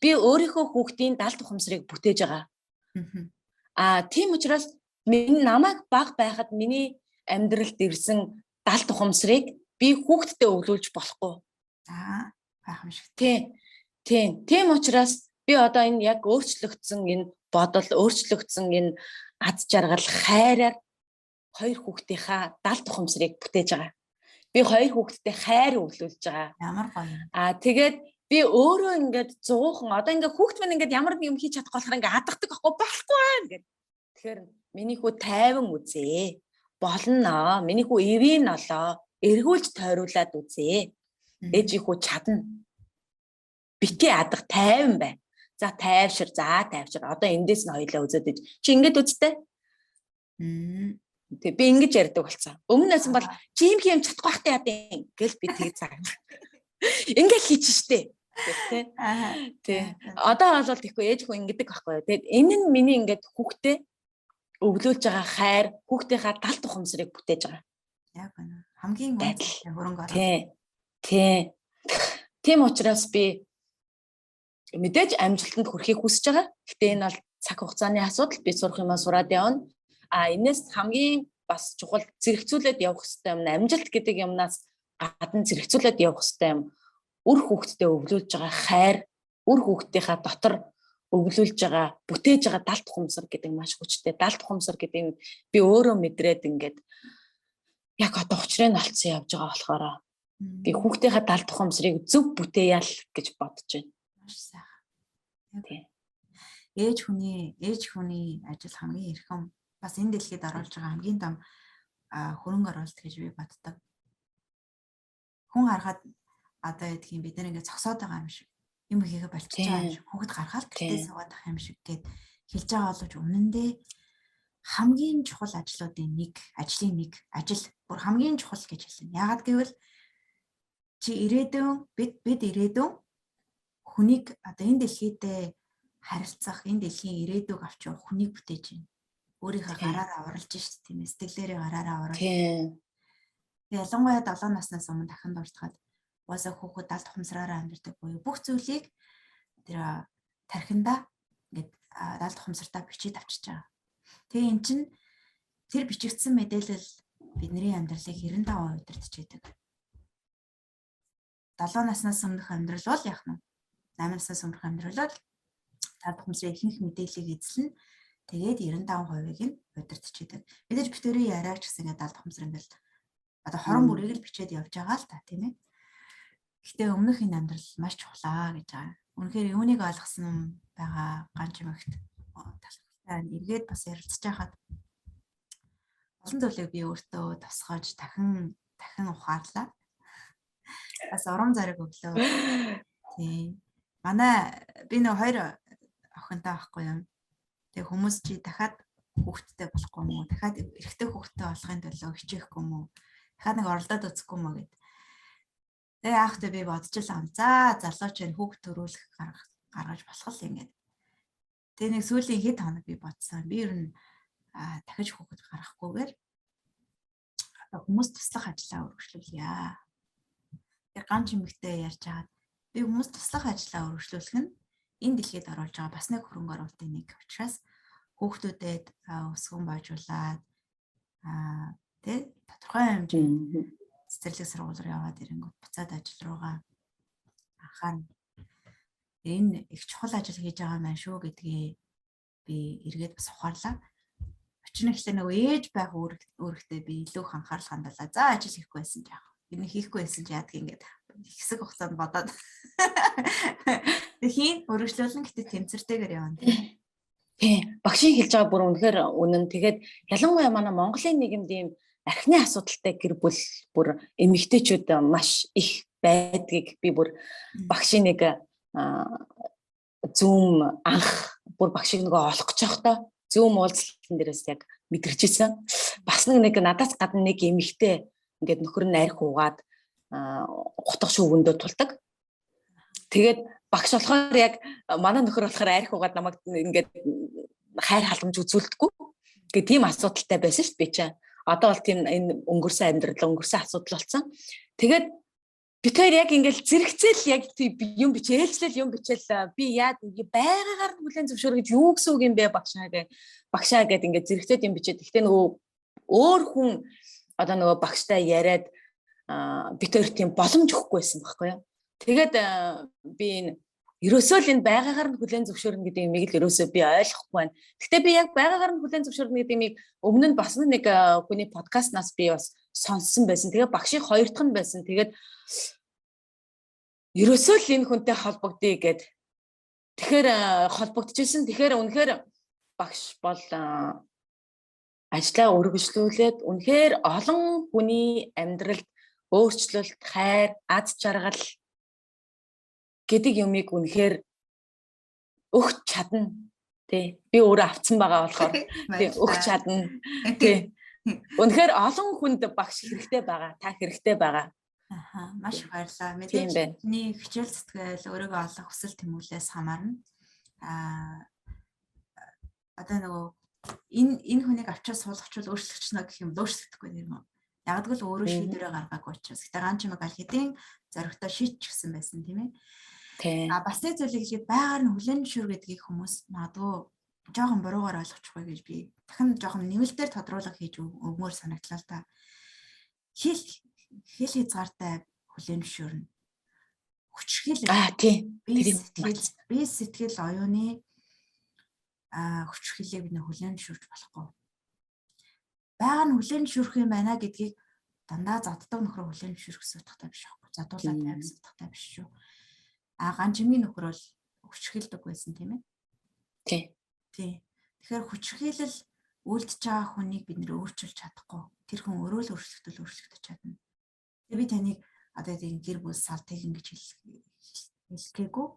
Би өөрийнхөө хүүхдийн далд ухамсарыг бүтээж байгаа. Тийм учраас намайг баг байхад миний амьдралд ирсэн далд ухамсарыг би хүүхдтэй өглүүлж болохгүй. Байх юм шиг. Тийм учраас би одоо энэ яг өөрчлөгдсөн энэ бодол, өөрчлөгдсөн энэ аз жаргал, хайраар хоёр хүүхдийнхаа далд ухамсарыг бүтээж байгаа. Би хоёр хүүхдтэй хайр өглүүлж байгаа. Ямар гоё. Тэгээд би өөрөө ингээд 100хан одоо ингээд хүүхд минь ингээд ямар нэг юм хийж чадахгүй болохоор ингээд хадгадаг байхгүй ингээд. Тэгэхээр миний хүү тайван үзээ. Болно. Миний хүү эвийн олоо. Эргүүлж тойруулаад үзээ. Ээжийн хүү чадна. Бити адах тайван бай. За тайвшир. Одоо эндээс нь хоёлаа үзээд иж. Чи ингээд үзтээ. Тэг би ингэж ярьдаг болцсон. Өмнөөс нь бол чи юм хийм чадахгүй байхтай ядیں۔ Гэл би тэг цаг. Ингээд хийчих штэ. Тий. Одоо бол тэгэхгүй ээж хүн ингэдэг байхгүй. Тэгээд энэ нь миний ингээд хүүхдээ өглөөлж байгаа хайр, хүүхдийнхаа далд ухамсарыг бүтээж байгаа. Яг байна. Хамгийн хөрөнгө оруулалт. Тий. Тийм учраас би мэдээж амжилтанд хүрэхийг хүсэж байгаа. Гэтэ энэ бол цаг хугацааны асуудал. Би сурах юмаа сураад явна. Энэс хамгийн бас чухал зэрэгцүүлээд явах хэрэгтэй юм. Амжилт гэдэг юмнаас гадна зэрэгцүүлээд явах хэрэгтэй юм. Үр хүүхдэд өглөөлж байгаа хайр, үр хүүхдийнхаа дотор өглөөлж байгаа, бүтээж байгаа далд ухамсар гэдэг маш хүчтэй. Далд ухамсар гэдэг би өөрөө мэдрээд ингээд яг одоо учрыг нь олцсон явж байгаа болохоор би хүүхдийнхаа далд ухамсарыг зөв бүтээял гэж бодож байна. Маш сайхан. Тийм. Ээж хүний ажил хамгийн эрхэм бас энэ дэлхийд оруулж байгаа хамгийн том хөрөнгө оруулалт гэж би боддог. Хүн харахад одоо ядгийн бид нар ингээд зогсоод байгаа юм шиг юм хийгээ болчихж байгаа юм шиг хүүхэд гаргаад гэртээ суугаад ах юм шиг гээд хэлж байгаа боловч үнэндээ хамгийн чухал ажлын нэг бүр хамгийн чухал гэж хэлнэ. Яагаад гэвэл чи ирээдүйн бид ирээдүйн хүнийг одоо энэ дэлхийдээ харилцах, энэ дэлхийн ирээдүг авч явах хүнийг бүтээж байна. Өөрийнхөө гараараа уралж шít тийм ээ, сэтгэлээрээ гараараа уралж. Тэгээ ялангуяа 7 наснаас өмнө дахин дуртахад уусаа хүүхэд далд ухамсараараа амьдардаг буюу бүх зүйлийг тэр тархинда ингээд далд ухамсартаа бичиж авчиж байгаа. Тэгээ эн чинь тэр бичигдсэн мэдээлэл бидний амьдралыг 95% удирдах. 7 наснаас өмнөх амьдрал бол яах нь 8 наснаас өмнөх амьдрал бол далд ухамсарын ихэнх мэдээллийг эзэлнэ. Тэгээд 95%-ийг нь удирдах. Мэдээж битүүрийн яриаг ч гэсэн ингээд далд ухамсар ингээд одоо хорон бүрийг л бичээд явж байгаа л та тийм ээ. Гэхдээ өмнөх энэ амьдрал маш чухлаа гэж байгаа. Үнэхээр юуныг ойлгосон байгаа ганч юмхт талхтай эргээд бас ярилцж байхад олон зүйлийг би өөртөө тосгож дахин ухаарлаа. Бас урам зориг өглөө. Тийм. Би нэг 2 охинтой байхгүй юм. Тэгээ хүмүүс чи дахиад хүүхэдтэй болохгүй юм уу? Дахиад эрэгтэй хүүхэдтэй болохын төлөө хичээхгүй юм уу? Дахиад нэг оролдоод үзэхгүй юм уу гэд. Тэгээ яахтай би бодчихлаа. За залууч энэ хүүхд төрүүлэх гаргаж болох л ингээд. Тэгээ нэг сүүлийн хэд хоног би бодсон. Би ер нь дахиж хүүхэд гаргахгүйгээр хүмүүс туслах ажлаа өргөжлүүлье. Тэгээ ганц эмэгтэй ярьж байгаа. Би хүмүүс туслах ажлаа өргөжлүүлэх нь энэ дэлхийд оруулж байгаа бас нэг хөрөнгө оруулалтын нэг учраас хүүхдүүдэд өсгөн бойжуулаад тэ тодорхой хэмжээнд цэцэрлэг сургууль руу яваад ирэнгүүт буцаад ажил руугаа анхаарна. Энэ их чухал ажил хийж байгаа маань шүү гэдгийг би эргээд бас ухаарлаа. Өчнө ихлэ нөгөө ээж байх үүрэгтээ би илүү их анхаарал хандуулаа. За ажил хийхгүй байсан ч яах. Энэ хийхгүй байсан ч яадаг ингээд хэсэг хугацаанд бодоод хийн өргөжлүүлэн гэтээ тэнцвэртэйгээр явна. Тий. Багшийн хэлж байгаа бүр үнэхээр үнэн. Тэгээд ялангуяа манай Монголын нийгэмд ийм архины асуудалтай гэр бүл бүр эмэгтэйчүүд маш их байдгийг би бүр багшийн нэг зүүм анх бүр багшийг нөгөө олох гэж байхдаа зүүм уулзалтын дээрээс яг мэдэрчээсэн. Бас нэг надаас гадна нэг эмэгтэй ингээд нөхөр нь арх уугаад гутга шүүгэндөө тулдаг. Тэгээд багш болохоор яг манай нөхөр болохоор арх уугаад намайг ингээд хайр халамж үзүүлдэггүй. Гэхдээ тийм асуудалтай байсан шүү дээ би чинь. Одоо бол тийм энэ өнгөрсөн амьдрал өнгөрсөн асуудал болсон. Тэгээд бид хоёр яг ингээл зэрэгцээл яг юм ээлжлэл юм бичээл би яад байгаагаар нь хүлэн зөвшөөр гэж юу гэсэн үг юм бэ багшаа гэд ингээд зэрэгцээд юм бичээд. Гэхдээ нөгөө өөр хүн одоо нөгөө багштай яриад бид хоёр тийм боломж өгөхгүй байсан байхгүй юу. Тэгээд би энэ ерөөсөө л энэ байгаагаар нь хүлэн зөвшөөрнө гэдэг юмыг л ерөөсөө би ойлгохгүй байна. Гэхдээ би яг байгаагаар нь хүлэн зөвшөөрнө гэдэг юмыг өмнө нь бас нэг хүний подкастнаас би бас сонссон байсан. Тэгээд багшийн хоёр дахь нь байсан. Тэгээд ерөөсөө л энэ хүнтэй холбогдъё гэд. Тэгэхээр холбогдчихсэн. Тэгэхээр үнэхээр багш бол ажлаа өргөжлүүлээд үнэхээр олон хүний амьдралд өөрчлөлт, хайр, аз жаргал гэдэг юмыг үнэхээр өгч чадна. Тий. Би өөрөө авцсан байгаа болохоор тий өгч чадна. Тий. Үнэхээр олон хүнд багш хэрэгтэй байгаа. Та хэрэгтэй байгаа. Маш их баярлалаа. Мэдээж миний хичээл зүтгэл өөрийгөө олох хүсэл тэмүүлээс хамаарна. Одоо нөгөө энэ хүнийг авчаа суулгачвал өөрчлөгчнө гэх юм өөрчлөгдөхгүй юм уу? Ягдгал өөрөө шийдвэрээ гаргаагүй учраас. Гэтэ ганч юм аль хэдийн зоригтой шийдчихсэн байсан тийм ээ. Бас нэг зүйлийг хэлээд байгаар нь хүлэн зөвшөөр гэдгийг хүмүүс магадгүй жоохон буруугаар ойлгочихгүй гэж би дахин жоохон нэмэлтээр тодруулах хийж өгмөр санагдлаа л та. Хэл хязгаартай хүлэн зөвшөөрнө. Хүчрхийлэл. Тийм. Би сэтгэл оюуны хүчрхийллийг бид хүлэн зөвшөөрч болохгүй. Байгаар нь хүлэн зөвшөөрөх юм байна гэдгийг дандаа заддаг нөхрөө хүлэн зөвшөөрөх гэсэн утгатай биш аахгүй. Задуулаад байх гэсэн утгатай биш шүү. Ганчмын нөхөр бол хүчрхийлдэг байсан тийм ээ. Тий. Тэгэхээр хүчрхийлэл үлдчихэж байгаа хүнийг бид нэр өөрчилж чадахгүй. Тэр хүн өөрөө л өөрчлөгдөж чадна. Тэгээ би таныг одоо тийм гэр бүл салтыг ингэж хэлэхгээгүй.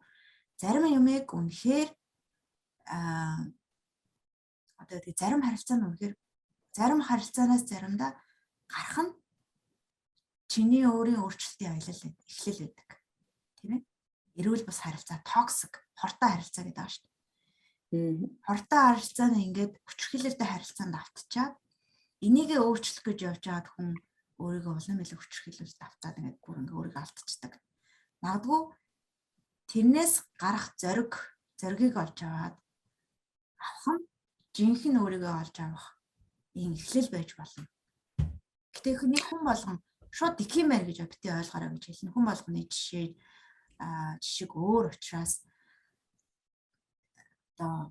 Зарим юмыг үнэхээр одоо тийм зарим харилцаанд үнэхээр зарим харилцаанаас заримдаа гарах нь чиний өөрийн өөрчлөлтийн аялал эхлэл байдаг. Тийм ээ. Эрүүл бас харилцаа токсик, хортой харилцаа гэдэг байгаа шүү дээ. Хортой харилцаа нь ингээд хүчрхийлэлтэй харилцаанд автчихад энийгээ өөрчлөх гэж явж байгаад хүн өөрийгөө улам илүү хүчрхийлүүлэлт автаад ингээд өөрийгөө алдчихдаг. Магадгүй тэрнээс гарах зоригийг олж аваад авах нь жинхэнэ өөрийгөө олж авах ийм эхлэл байж болно. Гэтэ хүн болгон шууд дикимэр гэж бити ойлгоорой гэж хэлнэ. Хүн болгоны жишг өөр учраас одоо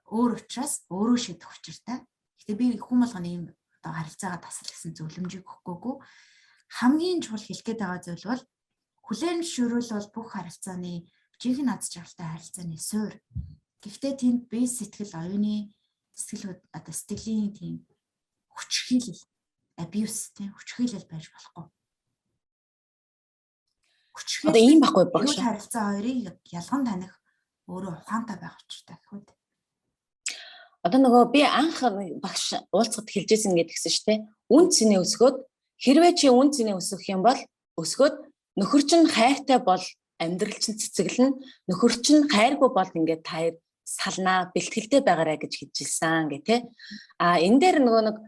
өөрөө шийдэх учиртай. Гэтэ би хүн болгоны ийм одоо харилцаагаа тасал гэсэн зөвлөмжийг өгөхгүйгүй. Хамгийн чухал хэлэх гээд байгаа зүйл бол хүлээн зөвшөөрөл бол бүх харилцааны жинхэнэ аз жаргалтай харилцааны суурь. Гэхдээ тэнд бие сэтгэл оюуны сэтгэлийн тийм хүчрхийлэл, abuse тийм хүчрхийлэл байж болохгүй. Одоо ийм байхгүй багш. Харилцаа хоёрыг ялган таних өөрөө ухаантай байх учиртай гэхүү. Одоо нөгөө би анх багш уулзахад хэлжсэн гэдгийгсэн шүү дээ. Үн цэнэ өсгөөд хэрвээ чи үн цэнэ өсгөх юм бол өсгөөд нөхөр чинь хайртай бол амьдрал чинь цэцэглэн, нөхөр чинь хайргүй бол ингээд та салнаа, бэлтгэлтэй байгаарай гэж хэлжсэн гэх тээ. Энэ дээр нөгөө нэг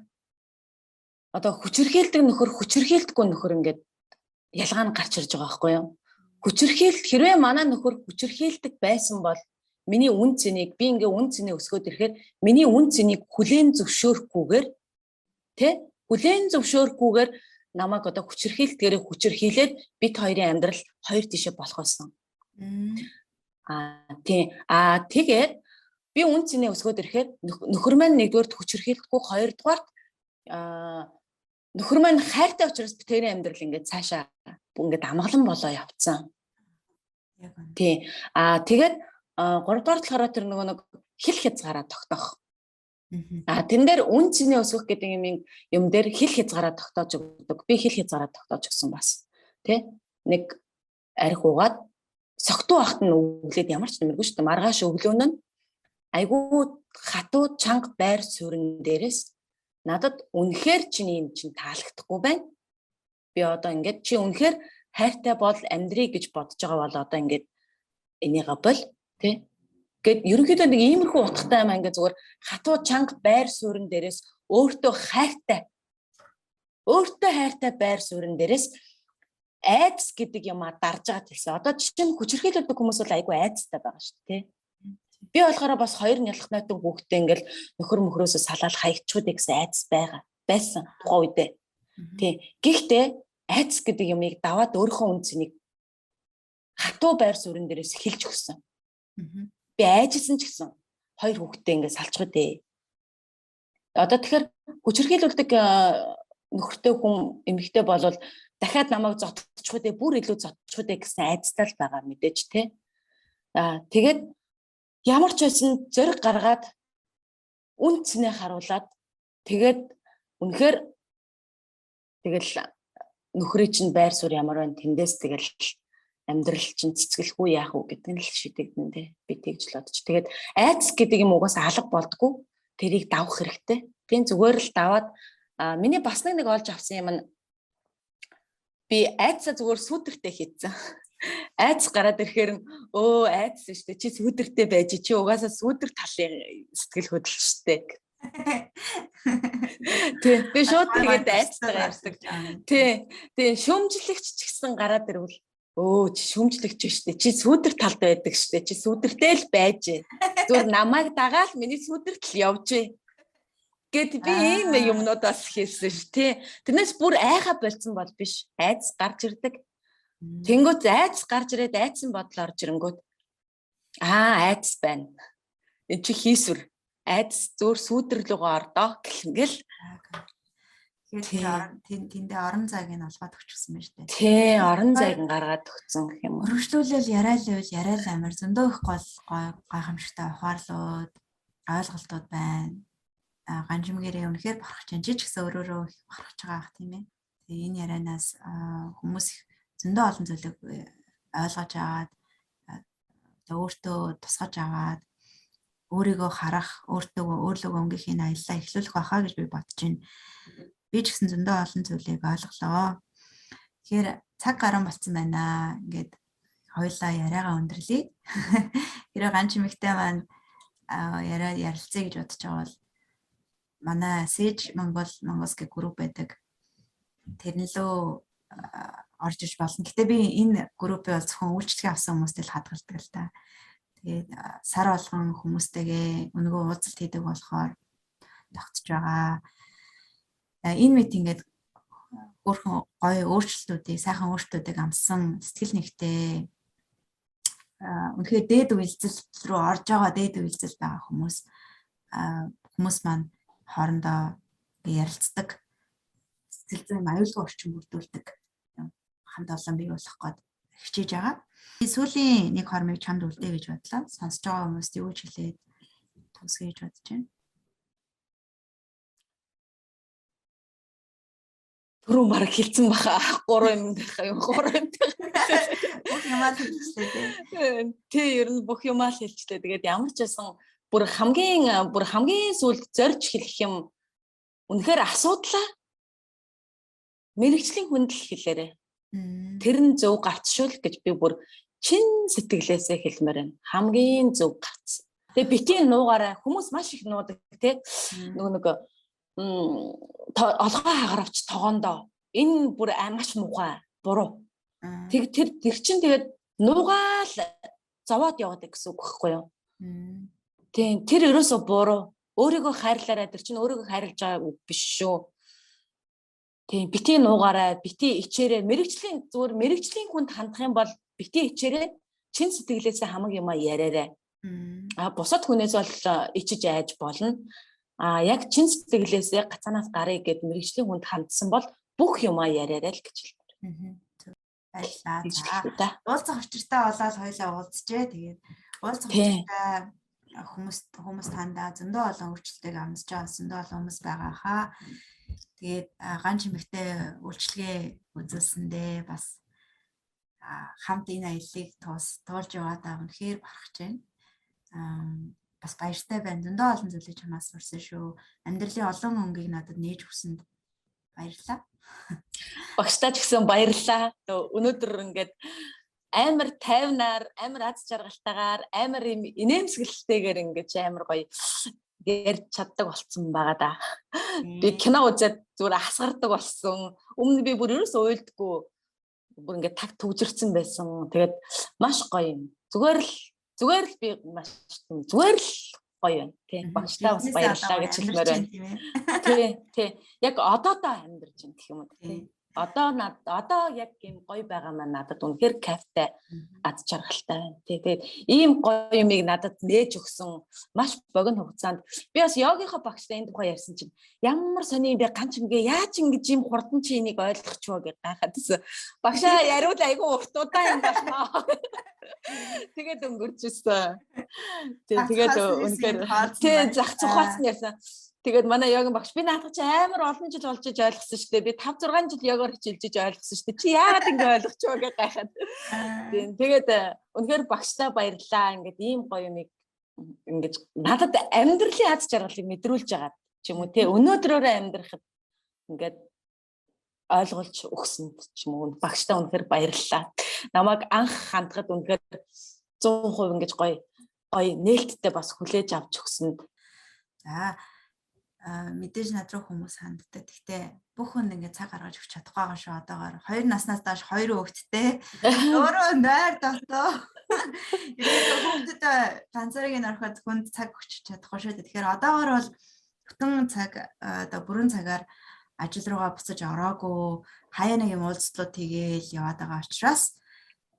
одоо хүчирхийлдэг нөхөр, хүчирхийлдэггүй нөхөр ингээд ялгаа нь гарч ирж байгаа байхгүй юу? Хэрвээ манай нөхөр хүчирхийлдэг байсан бол миний үн цэнийг би ингээ үн цэнээ өсгөөд ирэхээр миний үн цэнийг хүлээн зөвшөөрөхгүйгээр намайг одоо хүчирхийлдгээрээ хүчирхийлээд бид хоёрын амьдрал хоёр тишээ болох байсан. Тэгээд би үн цэнээ өсгөөд ирэхээр нөхөр маань нэгдүгээр хүчирхийлэхгүй, хоёрдугаар нөхөр маань хайртай учраас би тэрийн амьдрал ингээд цаашаа ингээд амгалан болоо явцсан. Тэгээд гуравдугаар талаараа тэр нөгөө нэг хил хязгаараа тогтоох. Тэрэн дээр үн цэнээ өсгөх гэдэг юм дээр хил хязгаараа тогтоож өгдөг. Би хил хязгаараа тогтоож өгсөн бас. Нэг арх угаад согтуу ахт нь өглөөд ямар ч нэмэргүй шүү дээ. Маргааш өглөөн нь айгүй хатуу чанга байр суурин дээрээс надад үнэхээр чиний юм чинь таалагдахгүй байна. Би одоо ингээд чи үнэхээр хайртай бол амьдрий гэж бодож байгаа бол одоо ингээд энийг бол гэд ерөнхийдөө нэг иймэрхүү утгатай юм ингээд зүгээр хатуу чанга байр суурин дээрээс өөртөө хайртай байр суурин дээрээс айдас гэдэг юм дарж байгаа хэлсэн. Одоо жишээ нь хүчирхийлдэг хүмүүс бол айгүй айдастай байгаа шүү дээ. Би болохоор бас хоёр нялх найтан хүүхдээ ингээл нөхөр мөхрөөсөө салаад хаягчуудыг гэсэн айдас байсан тухайн үедээ. Гэхдээ айдас гэдэг юмыг даваад өөрийнхөө үн цэнийг хатуу байр суурин дээрээс хэлж өгсөн. Би айжсэн ч гэсэн хоёр хүүхдээ ингээд салцгүй дээ. Одоо тэгэхээр хүчирхийлүүлдэг нөхөртэй хүн эмэгтэй болвол дахиад намайг зодчихгүй дээ, бүр илүү зодчихгүй дээ гэсэн айдастай л байгаа мэдээж тий. Тэгээд ямар ч байсан зориг гаргаад үн цэнээ харуулад тэгээд үнэхээр тэгэл нөхрийн чинь байр суурь ямар байна тэндээс тэгэл амьдрал чинь цэцгэлгүй яах вэ гэдэг нь л шийдэгдэн дээ. Би тэгж л бодож. Тэгээд айдас гэдэг юм угаас алга болдгоо. Тэрийг давах хэрэгтэй. Тийм зүгээр л даваад миний бас нэг олж авсан юм нь би айдасаа зүгээр сүудэртэй хийцэн. Айдас гараад ирэхээр айдас шүү дээ. Чи сүудэртэй байж чи угаасаа сүудэр талын сэтгэл хөдлөл шүү дээ. Тэг. Би шууд тэгээд айдастайгаа ярьдаг. Тэг. Шөмжлэгч ч гэсэн гараад ирвэл чи шөмжлэгч шүү дээ. Чи сүудэр талд байдаг шүү дээ. Чи сүудэртэй л байж. Зүгээр намайг дагаал миний сүудэрт л явж. Гэт би ийм юмнууд бас хийсэн шүү тий. Тэрнээс бүр айха болцсон бол биш. Айдас гарч ирдэг. Тэнгүүт айдас гарч ирээд айдсан бодол орж ирэнгүүт айдас байна. Энд чи хийсвэр. Айдас зөөр сүудэрлөгөө ордоо гэл. Тэгээд тэндээ орон зайг нь олгоод өгчихсэн байна шүү дээ. Тий, орон зайг нь гаргаад өгсөн гэх юм уу. Өргөжлүүлэл яриал амар зөндөө их гайхамшигтай ухаарлууд, ойлголтууд байна. Ганжимгэрээ үнэхээр барах чинь ч гэсэн өөрөөрөө их барах байгаа ах тийм ээ. Тэгээ энэ ярианаас хүмүүс зөндөө олон зүйлийг ойлгож аваад өөртөө тусгаж аваад өөрийгөө харах, өөрлөгөө өнгөхийн аяллаа эхлүүлэх байхаа гэж би бодож байна. Би ч гэсэн зөндөө олон зүйлийг ойлголоо. Тэгэхээр цаг гарan болцсон байна. Ингээд хоёулаа яриагаа өндөрлөе. Хэрэв Ганжимгтэй маань ярилцъя гэж бодож байгаа бол манай Sage Mongols гэх групп байдаг. Тэрнлөө орж иж болно. Гэтэ би энэ группээ бол зөвхөн үйлчлэгээ авсан хүмүүстэй л хадгалдаг л та. Тэгээд сар болгон хүмүүстэйгээ өнгөө уулзалт хийдэг болохоор тогтож байгаа. Энэ мэт ингээд өөрхөн гоё өөрчлөлтүүдийг, сайхан өөрчлөлтүүдийг амссан сэтгэл нэгтэй үнэхээр дээд үйлдэл рүү орж байгаа дээд үйлдэл байгаа хүмүүс маань хоорондоо ярилцдаг, сэтгэл зүйн аюулгүй орчин бүрдүүлдэг хамт олон бий болох гээд хичээж байгаа. Би сүүлийн нэг хормыг чамд үлдээ гэж бодлоо. Сонсож байгаа хүмүүст юу гэж хэлээд төгсгөө гэж бодож байна. Түрүүн бараг хэлсэн баха 3 юм байх юм 3 юм. Бүх юмаа хэлчихлээ тий. Ер нь бүх юмаа л хэлчихлээ. Тэгээд ямар ч байсан бүр хамгийн сүүлд зорж хэлэх юм үнэхээр асуудлаа мэрэгжлийн хүндэл хэлээрээ. Тэр нь зөв гарцшуул гэж би бүр чин сэтгэлээсээ хэлмээр байна. Хамгийн зөв гарц. Тэгээ битийн нуугаараа хүмүүс маш их нуудаг тий. Нэг олгоо хагаравч тогоондоо энэ бүр маш муухай буруу. Тэр чинь тэгээд нуугаал зовоод яваад гэсэн үг байхгүй юу? Тийм тэр ерөөсө буруу. Өөрийгөө хайрлаарай. Тэр чинь өөрийгөө хайрлаж байгаа үг биш шүү. Тийм бити нуугаарай, бити ичээрээ зүгээр мэрэгжлийн хүнд хандах юм бол бити ичээрээ чин сэтгэлээсээ хамаг юма яриарай. Бусад хүнээс бол ичиж айж болно. Яг чин сэтгэлээсээ гацаанаас гарыг гэд мэрэгжлийн хүнд хандсан бол бүх юма яриарай л гэж хэлмээр. Баярлалаа. Уулзах учиртай болоод хоёлаа уулзжээ. Тэгээд уулзах учиртай хүмүүс тандаа зөндөө олон өөрчлөлтийг амсаж байгаа зөндөө олон хүмүүс байгаа хаа. Тэгээд ганц эмэгтэй үйлчлэгээ үзүүлсэндээ бас хамт энэ аяллыг туулж яваадаа үнэхээр бахархаж байна. Бас баяртай байна. Зөндөө олон зүйлийг чамаас сурсан шүү. Амьдралын олон өнгийг надад нээж өгсөнд баярлалаа. Багштай ч гэсэн баярлалаа. Өнөөдөр ингээд амар тайвнаар, амар аз жаргалтайгаар, амар инээмсэглэлтэйгээр ингээд амар гоё ярьж чаддаг болсон байгаа да. Би кино үзээд зүгээр хасгардаг болсон. Өмнө би бүр ерөөсөө уйлдаггүй. Бүр ингээд таг төвжирсэн байсан. Тэгээд маш гоё юм. Зүгээр л би маш зүгээр л гоё юм. Тийм багштай бас баярлалаа гэж хэлмээр байна. Тийм. Яг одоодоо амьдарч байна гэх юм уу тийм. Одоо яг юм гоё байгаа маань надад үнэхээр кайфтай аз жаргалтай байна. Тэгээд ийм гоё юмыг надад нээж өгсөн маш богино хугацаанд би бас йогийнхоо багштай энэ тухай ярьсан чинь ямар сони би ганч ингээ яаж ингэж ийм хурдан чи энийг ойлгох ч вэ гэж гайхаад байсан. Багшаа яриул айгүй урт удаа юм байна. Тэгээд өнгөрчсөн. Тэгээд үнэхээр тийм зах цухаасан ярьсан. Тэгээд манай йогийн багш би наадах чи амар олон жил болж ойлгосон шүү дээ. Би 5-6 жил йогоор хичээлж ойлгосон шүү дээ. Чи яагаад ингэ ойлгоч вэ гэж гайхаад. Тэгээд үнэхээр багштай баярлалаа. Ингээд ийм гоё юмыг ингэж надад амьдралын аз жаргалыг мэдрүүлж байгаа ч юм уу те. Өнөөдрөөрөө амьдрахад ингээд ойлгуулж өгсөнд ч юм уу багштай үнэхээр баярлалаа. Намайг анх хандгад үнэхээр 100% ингэж гоё нээлттэй бас хүлээж авч өгсөнд. За мэдээж над руу хүмүүс ханддаг. Гэхдээ бүх хүн ингээд цаг гаргаж өгч чадахгүй байгаа шүү одоогоор. 2 наснаас доош 2 хүүхэдтэй. Өөрөө нойр дотоо. Хүүхдэд ганцаарыг ороход хүнд цаг өгч чадахгүй шүү. Тэгэхээр одоогоор бол бүтэн цаг одоо бүрэн цагаар ажил руугаа буцаж ороогүй хаяа нэг юм уулзтлууд хийгээл яваад байгаа учраас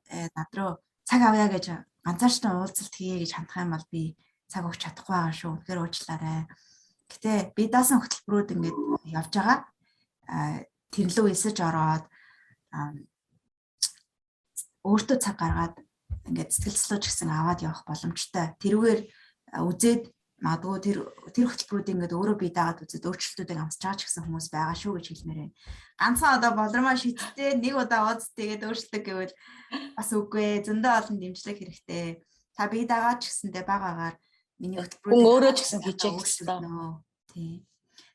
над руу цаг авъя гэж ганцаарчтай уулзалт хийе гэж хандах юм бол би цаг өгч чадахгүй байгаа шүү. Тэгэхээр уучлаарай. Гэтэ би даасан хөтөлбөрүүд ингээд явж байгаа. Тэрлөө эсэж ороод өөртөө цаг гаргаад ингээд сэтгэл зүйч гэсэн аваад явах боломжтой. Тэрүүгээр үзээд магадгүй тэр хөтөлбөрүүд ингээд өөрөө бие дагаад үзээд өөрчлөлтүүдийг амсаж байгаа ч гэсэн хүмүүс байгаа шүү гэж хэлмээр байна. Ганцхан одоо болормоо шийдтээ нэг удаа ууз тэгээд өөрчлөлт гэвэл бас үгүй. Зөндөө олон дэмжлэг хэрэгтэй. Та бие дагаад ч гэсэндээ багаагаар миний хөтөлбөрүүд өөрөө ч гэсэн хийчих гэсэн. Тий.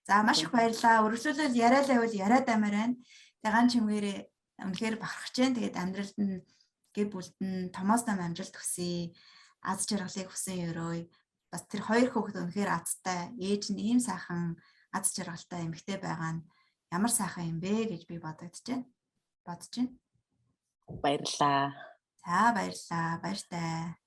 За маш их баярлалаа. Өргөжлөл яриалаа бол яриад амаар байна. Тэгээ ганц чимгээрээ үнэхээр бахархаж байна. Тэгээд амьдралд нь гэр бүлд нь томоос нам амжилт хүсье. Аз жаргалыг хүсэн өрөөе. Бас тэр хоёр хүүхэд үнэхээр азтай. Ээж нь ийм сайхан аз жаргалтай эмэгтэй байгаа нь ямар сайхан юм бэ гэж би бодож байна. Баярлалаа. За баярлалаа. Баяртай.